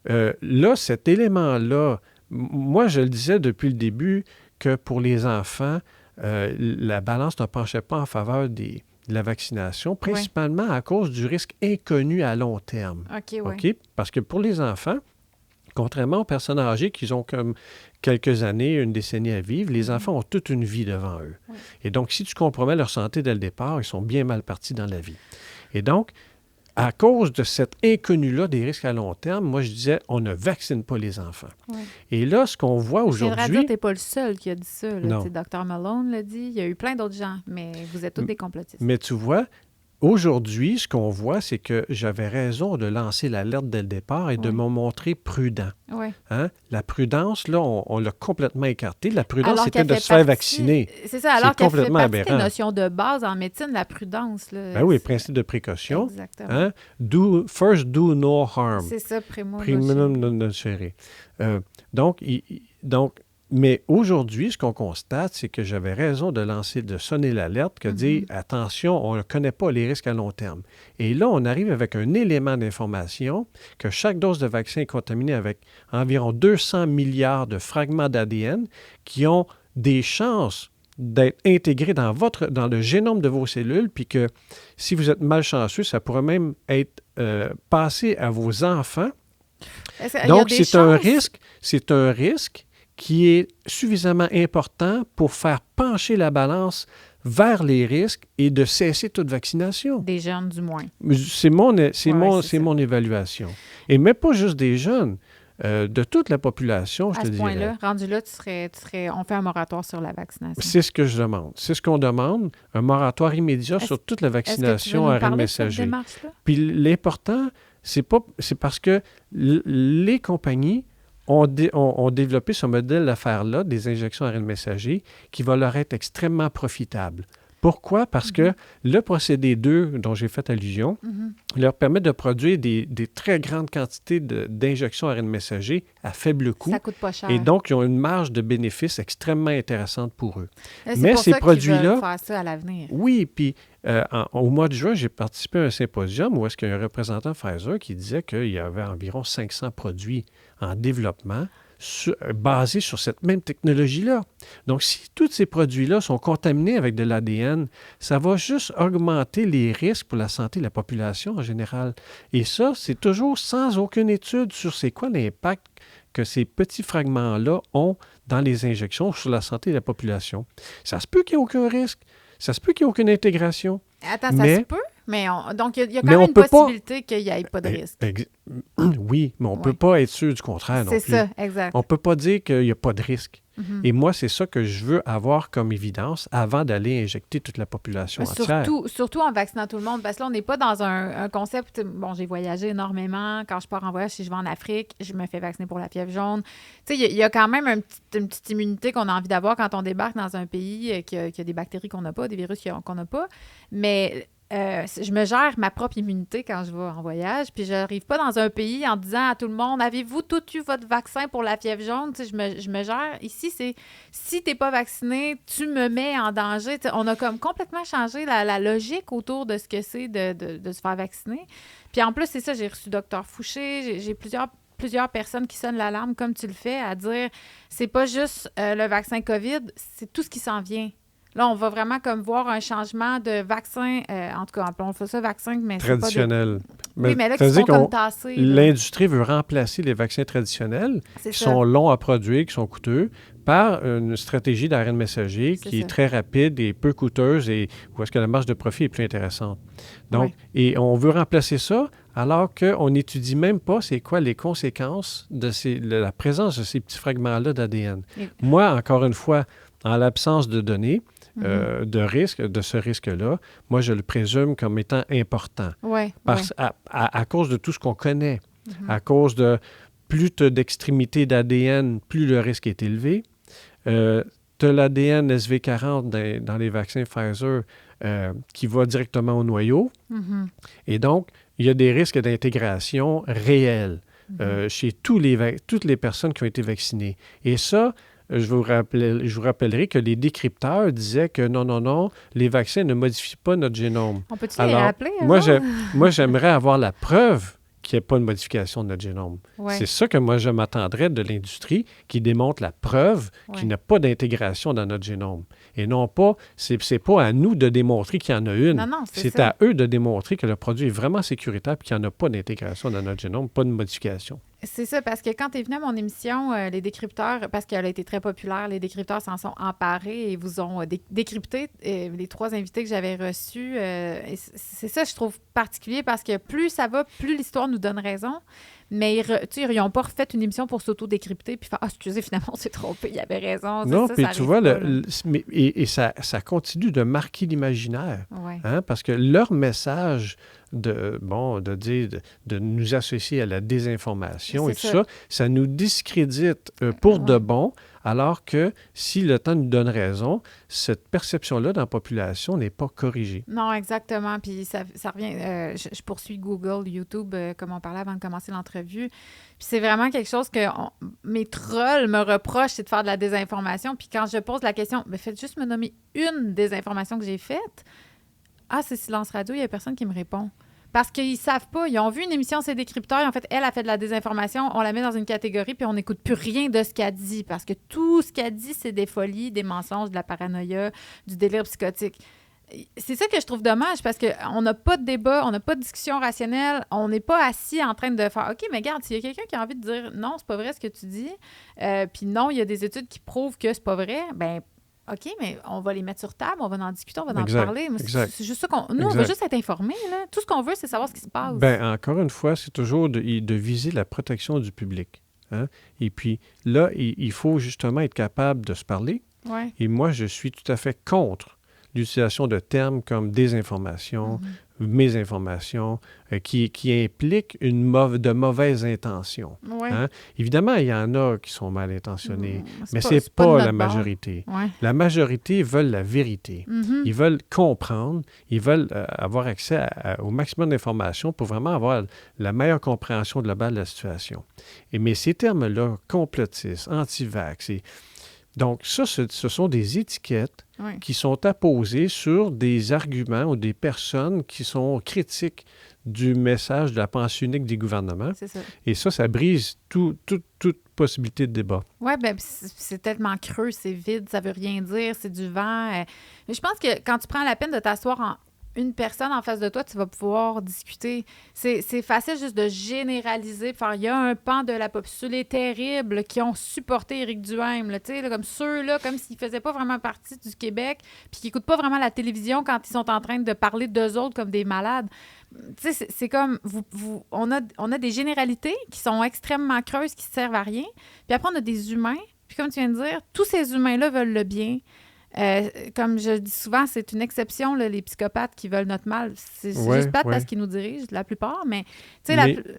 là, cet élément-là, moi, je le disais depuis le début que pour les enfants, la balance ne penchait pas en faveur de la vaccination, principalement à cause du risque inconnu à long terme. OK? Parce que pour les enfants, contrairement aux personnes âgées qui ont comme quelques années, une décennie à vivre, les enfants ont toute une vie devant eux. Et donc, si tu compromets leur santé dès le départ, ils sont bien mal partis dans la vie. Et donc, à cause de cet inconnu-là des risques à long terme, moi, je disais, on ne vaccine pas les enfants. Et là, ce qu'on voit aujourd'hui... Je tu n'es pas le seul qui a dit ça. Dr Malone l'a dit. Il y a eu plein d'autres gens, mais vous êtes tous des complotistes. Mais tu vois, aujourd'hui, ce qu'on voit, c'est que j'avais raison de lancer l'alerte dès le départ et de me montrer prudent. Hein? La prudence, là, on l'a complètement écartée. La prudence, c'était de se faire vacciner. C'est ça, alors qu'elle fait partie des notions de base en médecine, la prudence. Là, ben oui, principe de précaution. Exactement. Hein? First, do no harm. C'est ça, primum non nocere. Mais aujourd'hui, ce qu'on constate, c'est que j'avais raison de sonner l'alerte, que dire, attention, on ne connaît pas les risques à long terme. Et là, on arrive avec un élément d'information que chaque dose de vaccin est contaminée avec environ 200 milliards de fragments d'ADN qui ont des chances d'être intégrés dans le génome de vos cellules, puis que si vous êtes malchanceux, ça pourrait même être passé à vos enfants. Donc, c'est un risque qui est suffisamment important pour faire pencher la balance vers les risques et de cesser toute vaccination. Des jeunes, du moins. C'est mon évaluation. Et même pas juste des jeunes, de toute la population, je te dirais. À ce point-là, rendu là, on fait un moratoire sur la vaccination. C'est ce que je demande. C'est ce qu'on demande, un moratoire immédiat sur toute la vaccination à ARN messager. Puis l'important, c'est parce que les compagnies ont développé ce modèle d'affaires-là, des injections à ARN messager, qui va leur être extrêmement profitable. Pourquoi? Parce que le procédé 2, dont j'ai fait allusion, leur permet de produire des très grandes quantités d'injections à ARN messager à faible coût. Ça coûte pas cher. Et donc, ils ont une marge de bénéfice extrêmement intéressante pour eux. Mais ces produits-là, veulent faire ça à l'avenir. Oui, puis au mois de juin, j'ai participé à un symposium où est-ce qu'il y a un représentant Pfizer qui disait qu'il y avait environ 500 produits en développement basés sur cette même technologie-là. Donc, si tous ces produits-là sont contaminés avec de l'ADN, ça va juste augmenter les risques pour la santé de la population en général. Et ça, c'est toujours sans aucune étude sur c'est quoi l'impact que ces petits fragments-là ont dans les injections sur la santé de la population. Ça se peut qu'il n'y ait aucun risque. Ça se peut qu'il n'y ait aucune intégration. Attends, ça se peut? Donc, il y a quand même une possibilité qu'il n'y ait pas de risque. Oui, mais on ne peut pas être sûr du contraire non plus. C'est ça, exact. On ne peut pas dire qu'il n'y a pas de risque. Et moi, c'est ça que je veux avoir comme évidence avant d'aller injecter toute la population entière. Surtout en vaccinant tout le monde, parce que là, on n'est pas dans un concept... Bon, j'ai voyagé énormément. Quand je pars en voyage, si je vais en Afrique, je me fais vacciner pour la fièvre jaune. Tu sais, il y a quand même une petite immunité qu'on a envie d'avoir quand on débarque dans un pays qui a des bactéries qu'on n'a pas, des virus qu'on n'a pas. Mais... je me gère ma propre immunité quand je vais en voyage, puis je n'arrive pas dans un pays en disant à tout le monde « Avez-vous tous eu votre vaccin pour la fièvre jaune? » Tu sais, je me gère. Ici, c'est si tu n'es pas vacciné, tu me mets en danger. Tu sais, on a comme complètement changé la logique autour de ce que c'est de se faire vacciner. Puis en plus, c'est ça, j'ai reçu Dr Fouché, j'ai plusieurs personnes qui sonnent l'alarme, comme tu le fais, à dire c'est pas juste le vaccin COVID, c'est tout ce qui s'en vient. Là, on va vraiment comme voir un changement de vaccin, en tout cas, appelons ça vaccin, mais traditionnel. Oui, mais là, qui sont comme tassés. L'industrie veut remplacer les vaccins traditionnels qui sont longs à produire, qui sont coûteux, par une stratégie d'ARN messager qui est très rapide et peu coûteuse et où est-ce que la marge de profit est plus intéressante. Donc, et on veut remplacer ça alors qu'on n'étudie même pas c'est quoi les conséquences de la présence de ces petits fragments-là d'ADN. Moi, encore une fois, en l'absence de données, de risque, de ce risque-là, moi, je le présume comme étant important. À cause de tout ce qu'on connaît, à cause de plus tu as d'extrémités d'ADN, plus le risque est élevé. Tu as l'ADN SV40 dans les vaccins Pfizer qui va directement au noyau. Et donc, il y a des risques d'intégration réels chez toutes les personnes qui ont été vaccinées. Et ça, je vous rappellerai que les décrypteurs disaient que non, les vaccins ne modifient pas notre génome. On peut-tu les rappeler? Moi, j'aimerais avoir la preuve qu'il n'y a pas de modification de notre génome. C'est ça que moi, je m'attendrais de l'industrie qui démontre la preuve qu'il n'y a pas d'intégration dans notre génome. Et non pas, c'est pas à nous de démontrer qu'il y en a une. Non, c'est à eux de démontrer que le produit est vraiment sécuritaire et qu'il n'y en a pas d'intégration dans notre génome, pas de modification. C'est ça, parce que quand tu es venu à mon émission, les décrypteurs, parce qu'elle a été très populaire, les décrypteurs s'en sont emparés et vous ont décrypté les 3 invités que j'avais reçus. Et c'est ça, je trouve particulier, parce que plus ça va, plus l'histoire nous donne raison. Mais ils n'ont pas refait une émission pour s'auto-décrypter puis faire « Ah, excusez, finalement, on s'est trompé, il y avait raison. » Non, puis tu vois, ça continue de marquer l'imaginaire. Parce que leur message de nous associer à la désinformation et tout ça, ça nous discrédite pour de bon, alors que si le temps nous donne raison, cette perception-là dans la population n'est pas corrigée. Non, exactement. Puis ça revient... je poursuis Google, YouTube, comme on parlait avant de commencer l'entrevue. Puis c'est vraiment quelque chose que mes trolls me reprochent, c'est de faire de la désinformation. Puis quand je pose la question, faites juste me nommer une désinformation que j'ai faite. Ah, c'est Silence Radio, il n'y a personne qui me répond. Parce qu'ils ne savent pas. Ils ont vu une émission, c'est décrypteurs. En fait, elle a fait de la désinformation. On la met dans une catégorie, puis on n'écoute plus rien de ce qu'elle dit. Parce que tout ce qu'elle dit, c'est des folies, des mensonges, de la paranoïa, du délire psychotique. C'est ça que je trouve dommage, parce qu'on n'a pas de débat, on n'a pas de discussion rationnelle. On n'est pas assis en train de faire « OK, mais regarde, s'il y a quelqu'un qui a envie de dire « Non, c'est pas vrai ce que tu dis puis non, il y a des études qui prouvent que c'est pas vrai », ben OK, mais on va les mettre sur table, on va en discuter, on va en Exact, parler. Mais exact. c'est juste ça qu'on... Nous, on Exact. veut juste être informés, là. Tout ce qu'on veut, c'est savoir ce qui se passe. Ben, encore une fois, c'est toujours de viser la protection du public. Hein? Et puis là, il faut justement être capable de se parler. Ouais. Et moi, je suis tout à fait contre l'utilisation de termes comme désinformation, mésinformation, qui impliquent de mauvaises intentions. Ouais. Hein? Évidemment, il y en a qui sont mal intentionnés, mais c'est c'est pas de pas notre la bord. majorité. Ouais. La majorité veulent la vérité. Ils veulent comprendre, ils veulent avoir accès au maximum d'informations pour vraiment avoir la meilleure compréhension globale de la situation. Mais ces termes-là, complotistes, anti-vax, donc ça, ce sont des étiquettes qui sont apposées sur des arguments ou des personnes qui sont critiques du message de la pensée unique des gouvernements. C'est ça. Et ça brise toute possibilité de débat. Oui, bien, c'est tellement creux, c'est vide, ça veut rien dire, c'est du vent. Mais je pense que quand tu prends la peine de t'asseoir une personne en face de toi, tu vas pouvoir discuter. C'est facile juste de généraliser. Il y a un pan de la population terrible qui ont supporté Éric Duhaime, là, comme ceux-là, comme s'ils ne faisaient pas vraiment partie du Québec, puis qui n'écoutent pas vraiment la télévision quand ils sont en train de parler d'eux autres comme des malades. C'est comme, on a des généralités qui sont extrêmement creuses, qui ne servent à rien. Puis après, on a des humains. Puis comme tu viens de dire, tous ces humains-là veulent le bien. Comme je dis souvent, c'est une exception, là, les psychopathes qui veulent notre mal. C'est juste plate parce qu'ils nous dirigent, la plupart. Mais,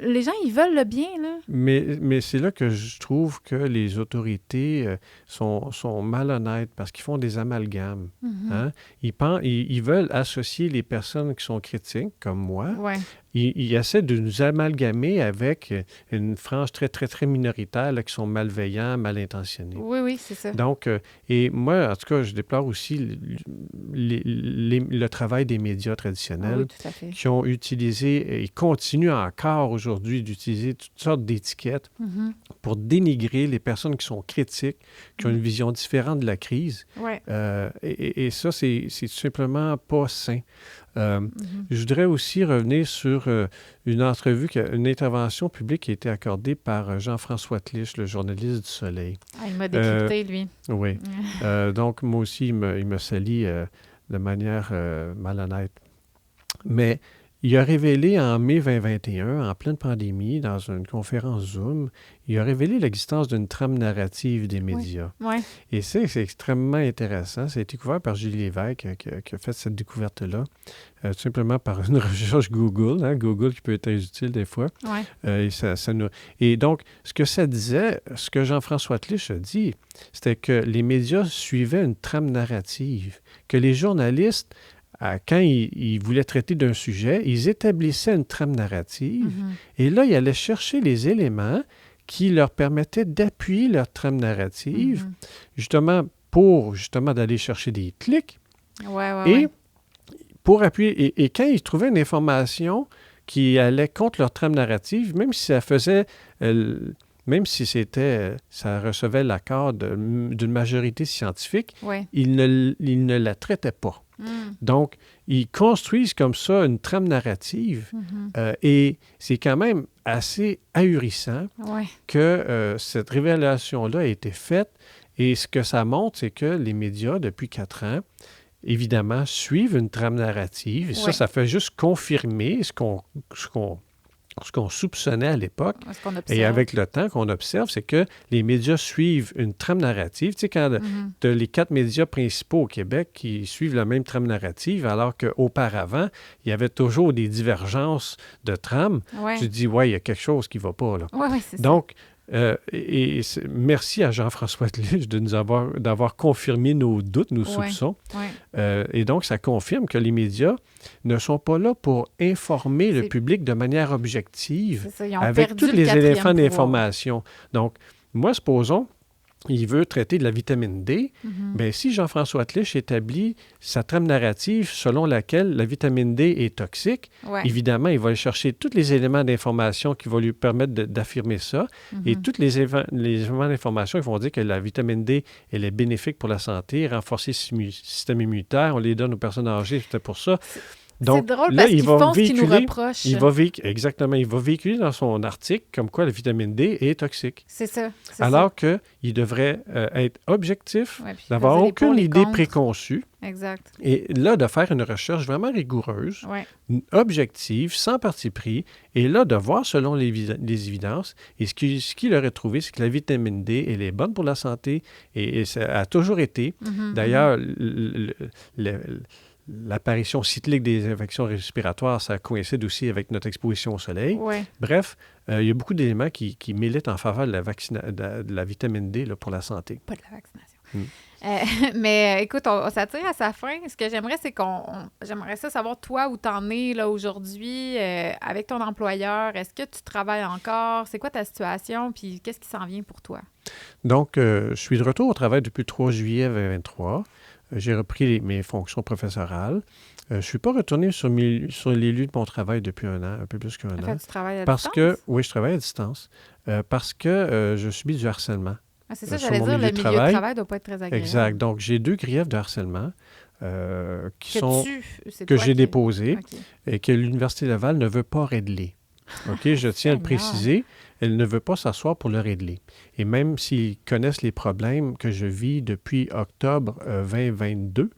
les gens, ils veulent le bien. Là. Mais c'est là que je trouve que les autorités sont malhonnêtes parce qu'ils font des amalgames. Hein? Ils veulent associer les personnes qui sont critiques, comme moi. Ouais. Ils essaient de nous amalgamer avec une frange très, très, très minoritaire là, qui sont malveillants, mal intentionnés. Oui, c'est ça. Donc, et moi, en tout cas, je déplore aussi le travail des médias traditionnels tout à fait. qui ont utilisé et continuent encore aujourd'hui d'utiliser toutes sortes d'étiquettes pour dénigrer les personnes qui sont critiques, qui ont une vision différente de la crise. Ouais. Et ça, c'est tout simplement pas sain. Je voudrais aussi revenir sur une intervention publique qui a été accordée par Jean-François Tlich, le journaliste du Soleil. Il m'a décrypté, lui. Oui. Donc, moi aussi, il me salit de manière malhonnête. Mais il a révélé en mai 2021, en pleine pandémie, dans une conférence Zoom, il a révélé l'existence d'une trame narrative des médias. Oui. Et c'est extrêmement intéressant. Ça a été découvert par Julie Lévesque qui a fait cette découverte-là, tout simplement par une recherche Google, Google qui peut être utile des fois. Oui. Et donc, ce que ça disait, ce que Jean-François Tlich a dit, c'était que les médias suivaient une trame narrative, que les journalistes, quand ils voulaient traiter d'un sujet, ils établissaient une trame narrative et là, ils allaient chercher les éléments qui leur permettaient d'appuyer leur trame narrative, justement d'aller chercher des clics. Et pour appuyer, et quand ils trouvaient une information qui allait contre leur trame narrative, même si ça faisait... même si ça recevait l'accord d'une majorité scientifique, ils ne la traitaient pas. Donc, ils construisent comme ça une trame narrative et c'est quand même assez ahurissant que cette révélation-là a été faite. Et ce que ça montre, c'est que les médias, depuis 4 ans, évidemment, suivent une trame narrative. Et ça fait juste confirmer ce qu'on soupçonnait à l'époque, et avec le temps qu'on observe, c'est que les médias suivent une trame narrative. Tu sais, quand tu as les 4 médias principaux au Québec qui suivent la même trame narrative, alors qu'auparavant, il y avait toujours des divergences de trame, tu te dis, il y a quelque chose qui ne va pas, là. C'est Donc, merci à Jean-François Tlich d'avoir confirmé nos doutes, nos soupçons. Et donc, ça confirme que les médias ne sont pas là pour informer le public de manière objective avec tous les éléments d'information. Donc, moi, supposons, il veut traiter de la vitamine D. Bien, si Jean-François Tlich établit sa trame narrative selon laquelle la vitamine D est toxique, évidemment, il va chercher tous les éléments d'information qui vont lui permettre d'affirmer ça et tous les éléments d'information qui vont dire que la vitamine D, elle est bénéfique pour la santé, renforcer le système immunitaire, on les donne aux personnes âgées, c'était pour ça. Donc, c'est drôle là, parce il qu'ils va font ce qu'ils nous véhiculer, reprochent. exactement, il va véhiculer dans son article comme quoi la vitamine D est toxique. C'est ça. Alors qu'il devrait être objectif, Ouais, puis d'avoir peser les pour, aucune les idée contre. préconçue, Exact. et là, de faire une recherche vraiment rigoureuse, Ouais. objective, sans parti pris, et là, de voir selon les évidences. Et ce qu'il aurait trouvé, c'est que la vitamine D, elle est bonne pour la santé, et ça a toujours été. D'ailleurs, l'apparition cyclique des infections respiratoires, ça coïncide aussi avec notre exposition au soleil. Ouais. Bref, il y a beaucoup d'éléments qui militent en faveur de la vitamine D là, pour la santé. Pas de la vaccination. Mais écoute, on s'attire à sa fin. Ce que j'aimerais, c'est j'aimerais ça savoir, toi, où t'en es là, aujourd'hui avec ton employeur. Est-ce que tu travailles encore? C'est quoi ta situation? Puis qu'est-ce qui s'en vient pour toi? Donc, je suis de retour au travail depuis le 3 juillet 2023. J'ai repris mes fonctions professorales. Je ne suis pas retourné sur les lieux de mon travail depuis un an, un peu plus qu'un an. Tu travailles à distance? Oui, je travaille à distance. Parce que je subis du harcèlement. Ah, c'est ça, j'allais dire, le milieu de travail ne doit pas être très agréable. Exact. Donc, j'ai 2 griefs de harcèlement que j'ai déposés et que l'Université Laval ne veut pas régler. OK, je tiens à le préciser. Elle ne veut pas s'asseoir pour le régler. Et même s'ils connaissent les problèmes que je vis depuis octobre 2022,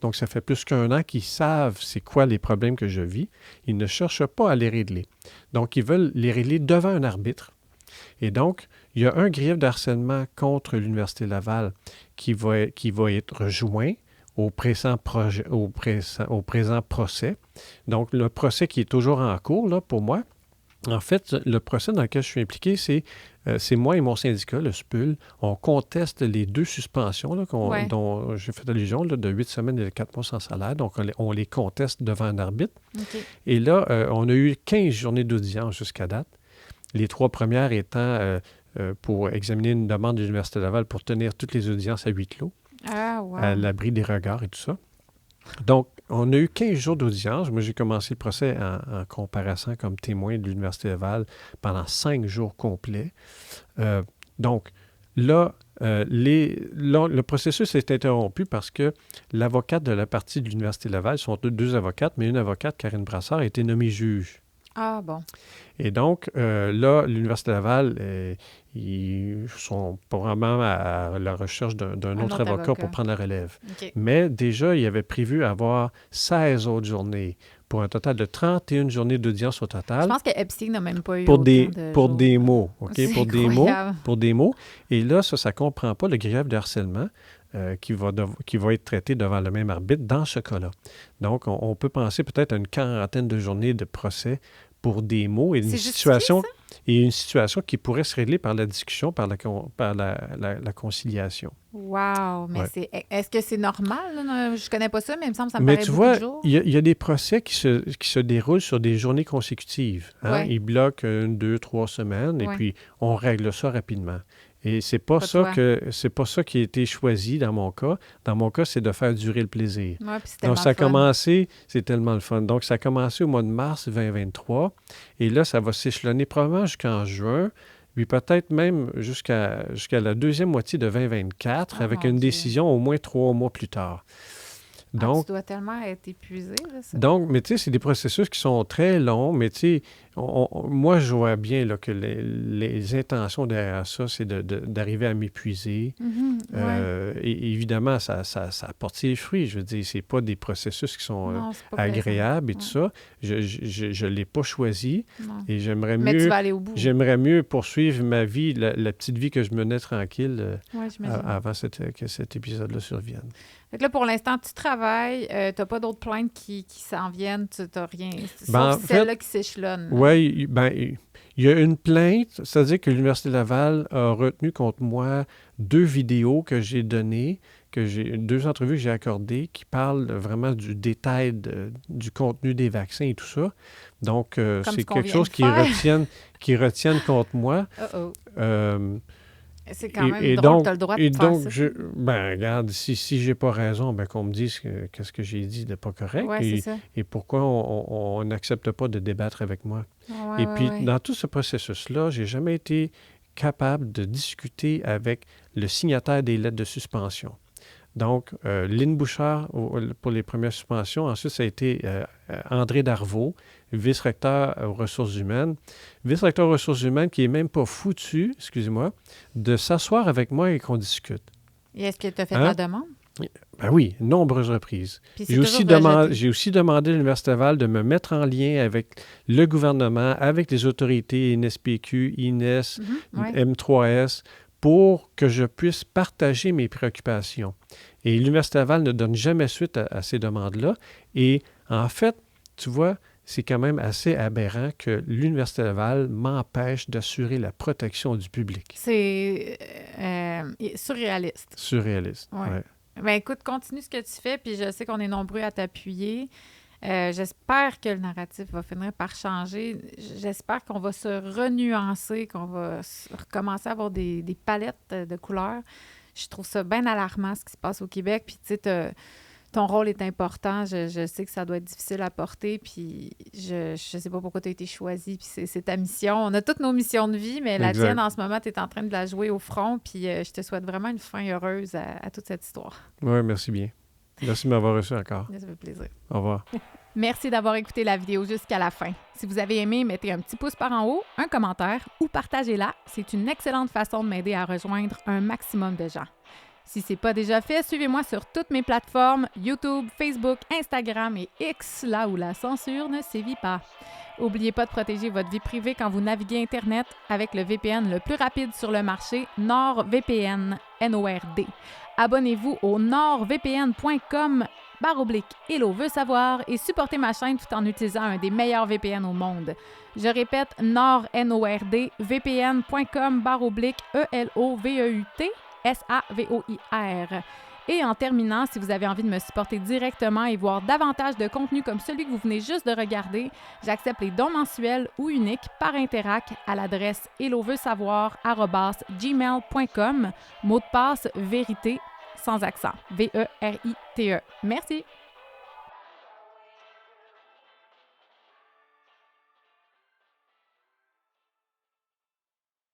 donc ça fait plus qu'un an qu'ils savent c'est quoi les problèmes que je vis, ils ne cherchent pas à les régler. Donc, ils veulent les régler devant un arbitre. Et donc, il y a un grief de harcèlement contre l'Université Laval qui va être joint au présent procès. Donc, le procès qui est toujours en cours là, pour moi. En fait, le procès dans lequel je suis impliqué, c'est moi et mon syndicat, le SPUL. On conteste les 2 suspensions là, dont j'ai fait allusion, là, de 8 semaines et de 4 mois sans salaire. Donc, on les conteste devant un arbitre. Okay. Et là, on a eu 15 journées d'audience jusqu'à date. Les 3 premières étant pour examiner une demande de l'Université Laval pour tenir toutes les audiences à huis clos, à l'abri des regards et tout ça. Donc, on a eu 15 jours d'audience. Moi, j'ai commencé le procès en comparaissant comme témoin de l'Université Laval pendant 5 jours complets. Donc, là, le processus est interrompu parce que l'avocate de la partie de l'Université Laval, sont 2 avocates, mais une avocate, Karine Brassard, a été nommée juge. Ah, bon. Et donc, là, l'Université Laval, ils sont probablement à la recherche d'un autre avocat pour prendre la relève. Okay. Mais déjà, il avait prévu avoir 16 autres journées pour un total de 31 journées d'audience au total. Je pense que Epstein n'a même pas eu pour autant des mots, OK? Pour des mots. Et là, ça ne comprend pas le grief de harcèlement qui va être traité devant le même arbitre dans ce cas-là. Donc, on peut penser peut-être à une quarantaine de journées de procès pour des mots et une situation qui pourrait se régler par la discussion, par la conciliation. Wow! Mais est-ce que c'est normal? Là? Je connais pas ça, mais il me semble que ça me paraît beaucoup de jours. Mais tu vois, il y a des procès qui se déroulent sur des journées consécutives. Hein? Ouais. Ils bloquent 1, 2, 3 semaines et puis on règle ça rapidement. Et c'est pas ça qui a été choisi dans mon cas. Dans mon cas, c'est de faire durer le plaisir. Ouais, puis donc, ça a commencé, c'est tellement le fun. Donc, ça a commencé au mois de mars 2023. Et là, ça va s'échelonner probablement jusqu'en juin, puis peut-être même jusqu'à la deuxième moitié de 2024, avec une décision au moins 3 mois plus tard. Donc, tu dois tellement être épuisé. Là, ça. Donc, mais tu sais, c'est des processus qui sont très longs, mais tu sais, moi, je vois bien là, que les intentions derrière ça, c'est d'arriver à m'épuiser. Et évidemment, ça apporte ses fruits. Je veux dire, c'est pas des processus qui sont agréables et tout ça. Je l'ai pas choisi. Non. Et j'aimerais mais mieux... tu vas aller au bout. J'aimerais mieux poursuivre ma vie, la petite vie que je menais tranquille avant que cet épisode-là survienne. Fait que là, pour l'instant, tu travailles, tu n'as pas d'autres plaintes qui s'en viennent, tu n'as rien. Sauf celle-là qui s'échelonne. Oui, il y a une plainte, c'est-à-dire que l'Université Laval a retenu contre moi 2 vidéos que j'ai données, 2 entrevues que j'ai accordées qui parlent vraiment du détail du contenu des vaccins et tout ça. Donc, c'est quelque chose qu'ils retiennent contre moi. C'est quand même drôle, tu as le droit de faire ça. Regarde, si j'ai pas raison, qu'on me dise qu'est-ce que j'ai dit de pas correct et pourquoi on n'accepte pas de débattre avec moi. Dans tout ce processus-là, j'ai jamais été capable de discuter avec le signataire des lettres de suspension. Donc, Lynn Bouchard pour les premières suspensions. Ensuite, ça a été André Darvaux, vice-recteur aux ressources humaines. Vice-recteur aux ressources humaines qui n'est même pas foutu, excusez-moi, de s'asseoir avec moi et qu'on discute. Et est-ce que tu as fait la demande? Ben oui, nombreuses reprises. J'ai aussi demandé à l'Université Laval de me mettre en lien avec le gouvernement, avec les autorités INSPQ, INES, M3S, pour que je puisse partager mes préoccupations. Et l'Université Laval ne donne jamais suite à ces demandes-là. Et en fait, tu vois, c'est quand même assez aberrant que l'Université Laval m'empêche d'assurer la protection du public. C'est surréaliste. Surréaliste, oui. Ouais. Ben écoute, continue ce que tu fais, puis je sais qu'on est nombreux à t'appuyer. J'espère que le narratif va finir par changer. J'espère qu'on va se renuancer, qu'on va recommencer à avoir des palettes de couleurs. Je trouve ça bien alarmant, ce qui se passe au Québec. Puis, tu sais, ton rôle est important. Je sais que ça doit être difficile à porter. Puis, je sais pas pourquoi tu as été choisi. Puis, c'est ta mission. On a toutes nos missions de vie, mais la tienne, en ce moment, tu es en train de la jouer au front. Puis, je te souhaite vraiment une fin heureuse à toute cette histoire. Oui, merci bien. Merci de m'avoir reçu encore. Ça fait plaisir. Au revoir. Merci d'avoir écouté la vidéo jusqu'à la fin. Si vous avez aimé, mettez un petit pouce par en haut, un commentaire ou partagez-la. C'est une excellente façon de m'aider à rejoindre un maximum de gens. Si ce n'est pas déjà fait, suivez-moi sur toutes mes plateformes, YouTube, Facebook, Instagram et X, là où la censure ne sévit pas. N'oubliez pas de protéger votre vie privée quand vous naviguez Internet avec le VPN le plus rapide sur le marché, NordVPN, N-O-R-D. Abonnez-vous au nordvpn.com/Hello veut savoir et supportez ma chaîne tout en utilisant un des meilleurs VPN au monde. Je répète, nordvpn.com/VPN.com/ELOVEUT-SAVOIR. Et en terminant, si vous avez envie de me supporter directement et voir davantage de contenu comme celui que vous venez juste de regarder, j'accepte les dons mensuels ou uniques par Interac à l'adresse helloveusavoir@gmail.com, mot de passe vérité sans accent, VERITE. Merci!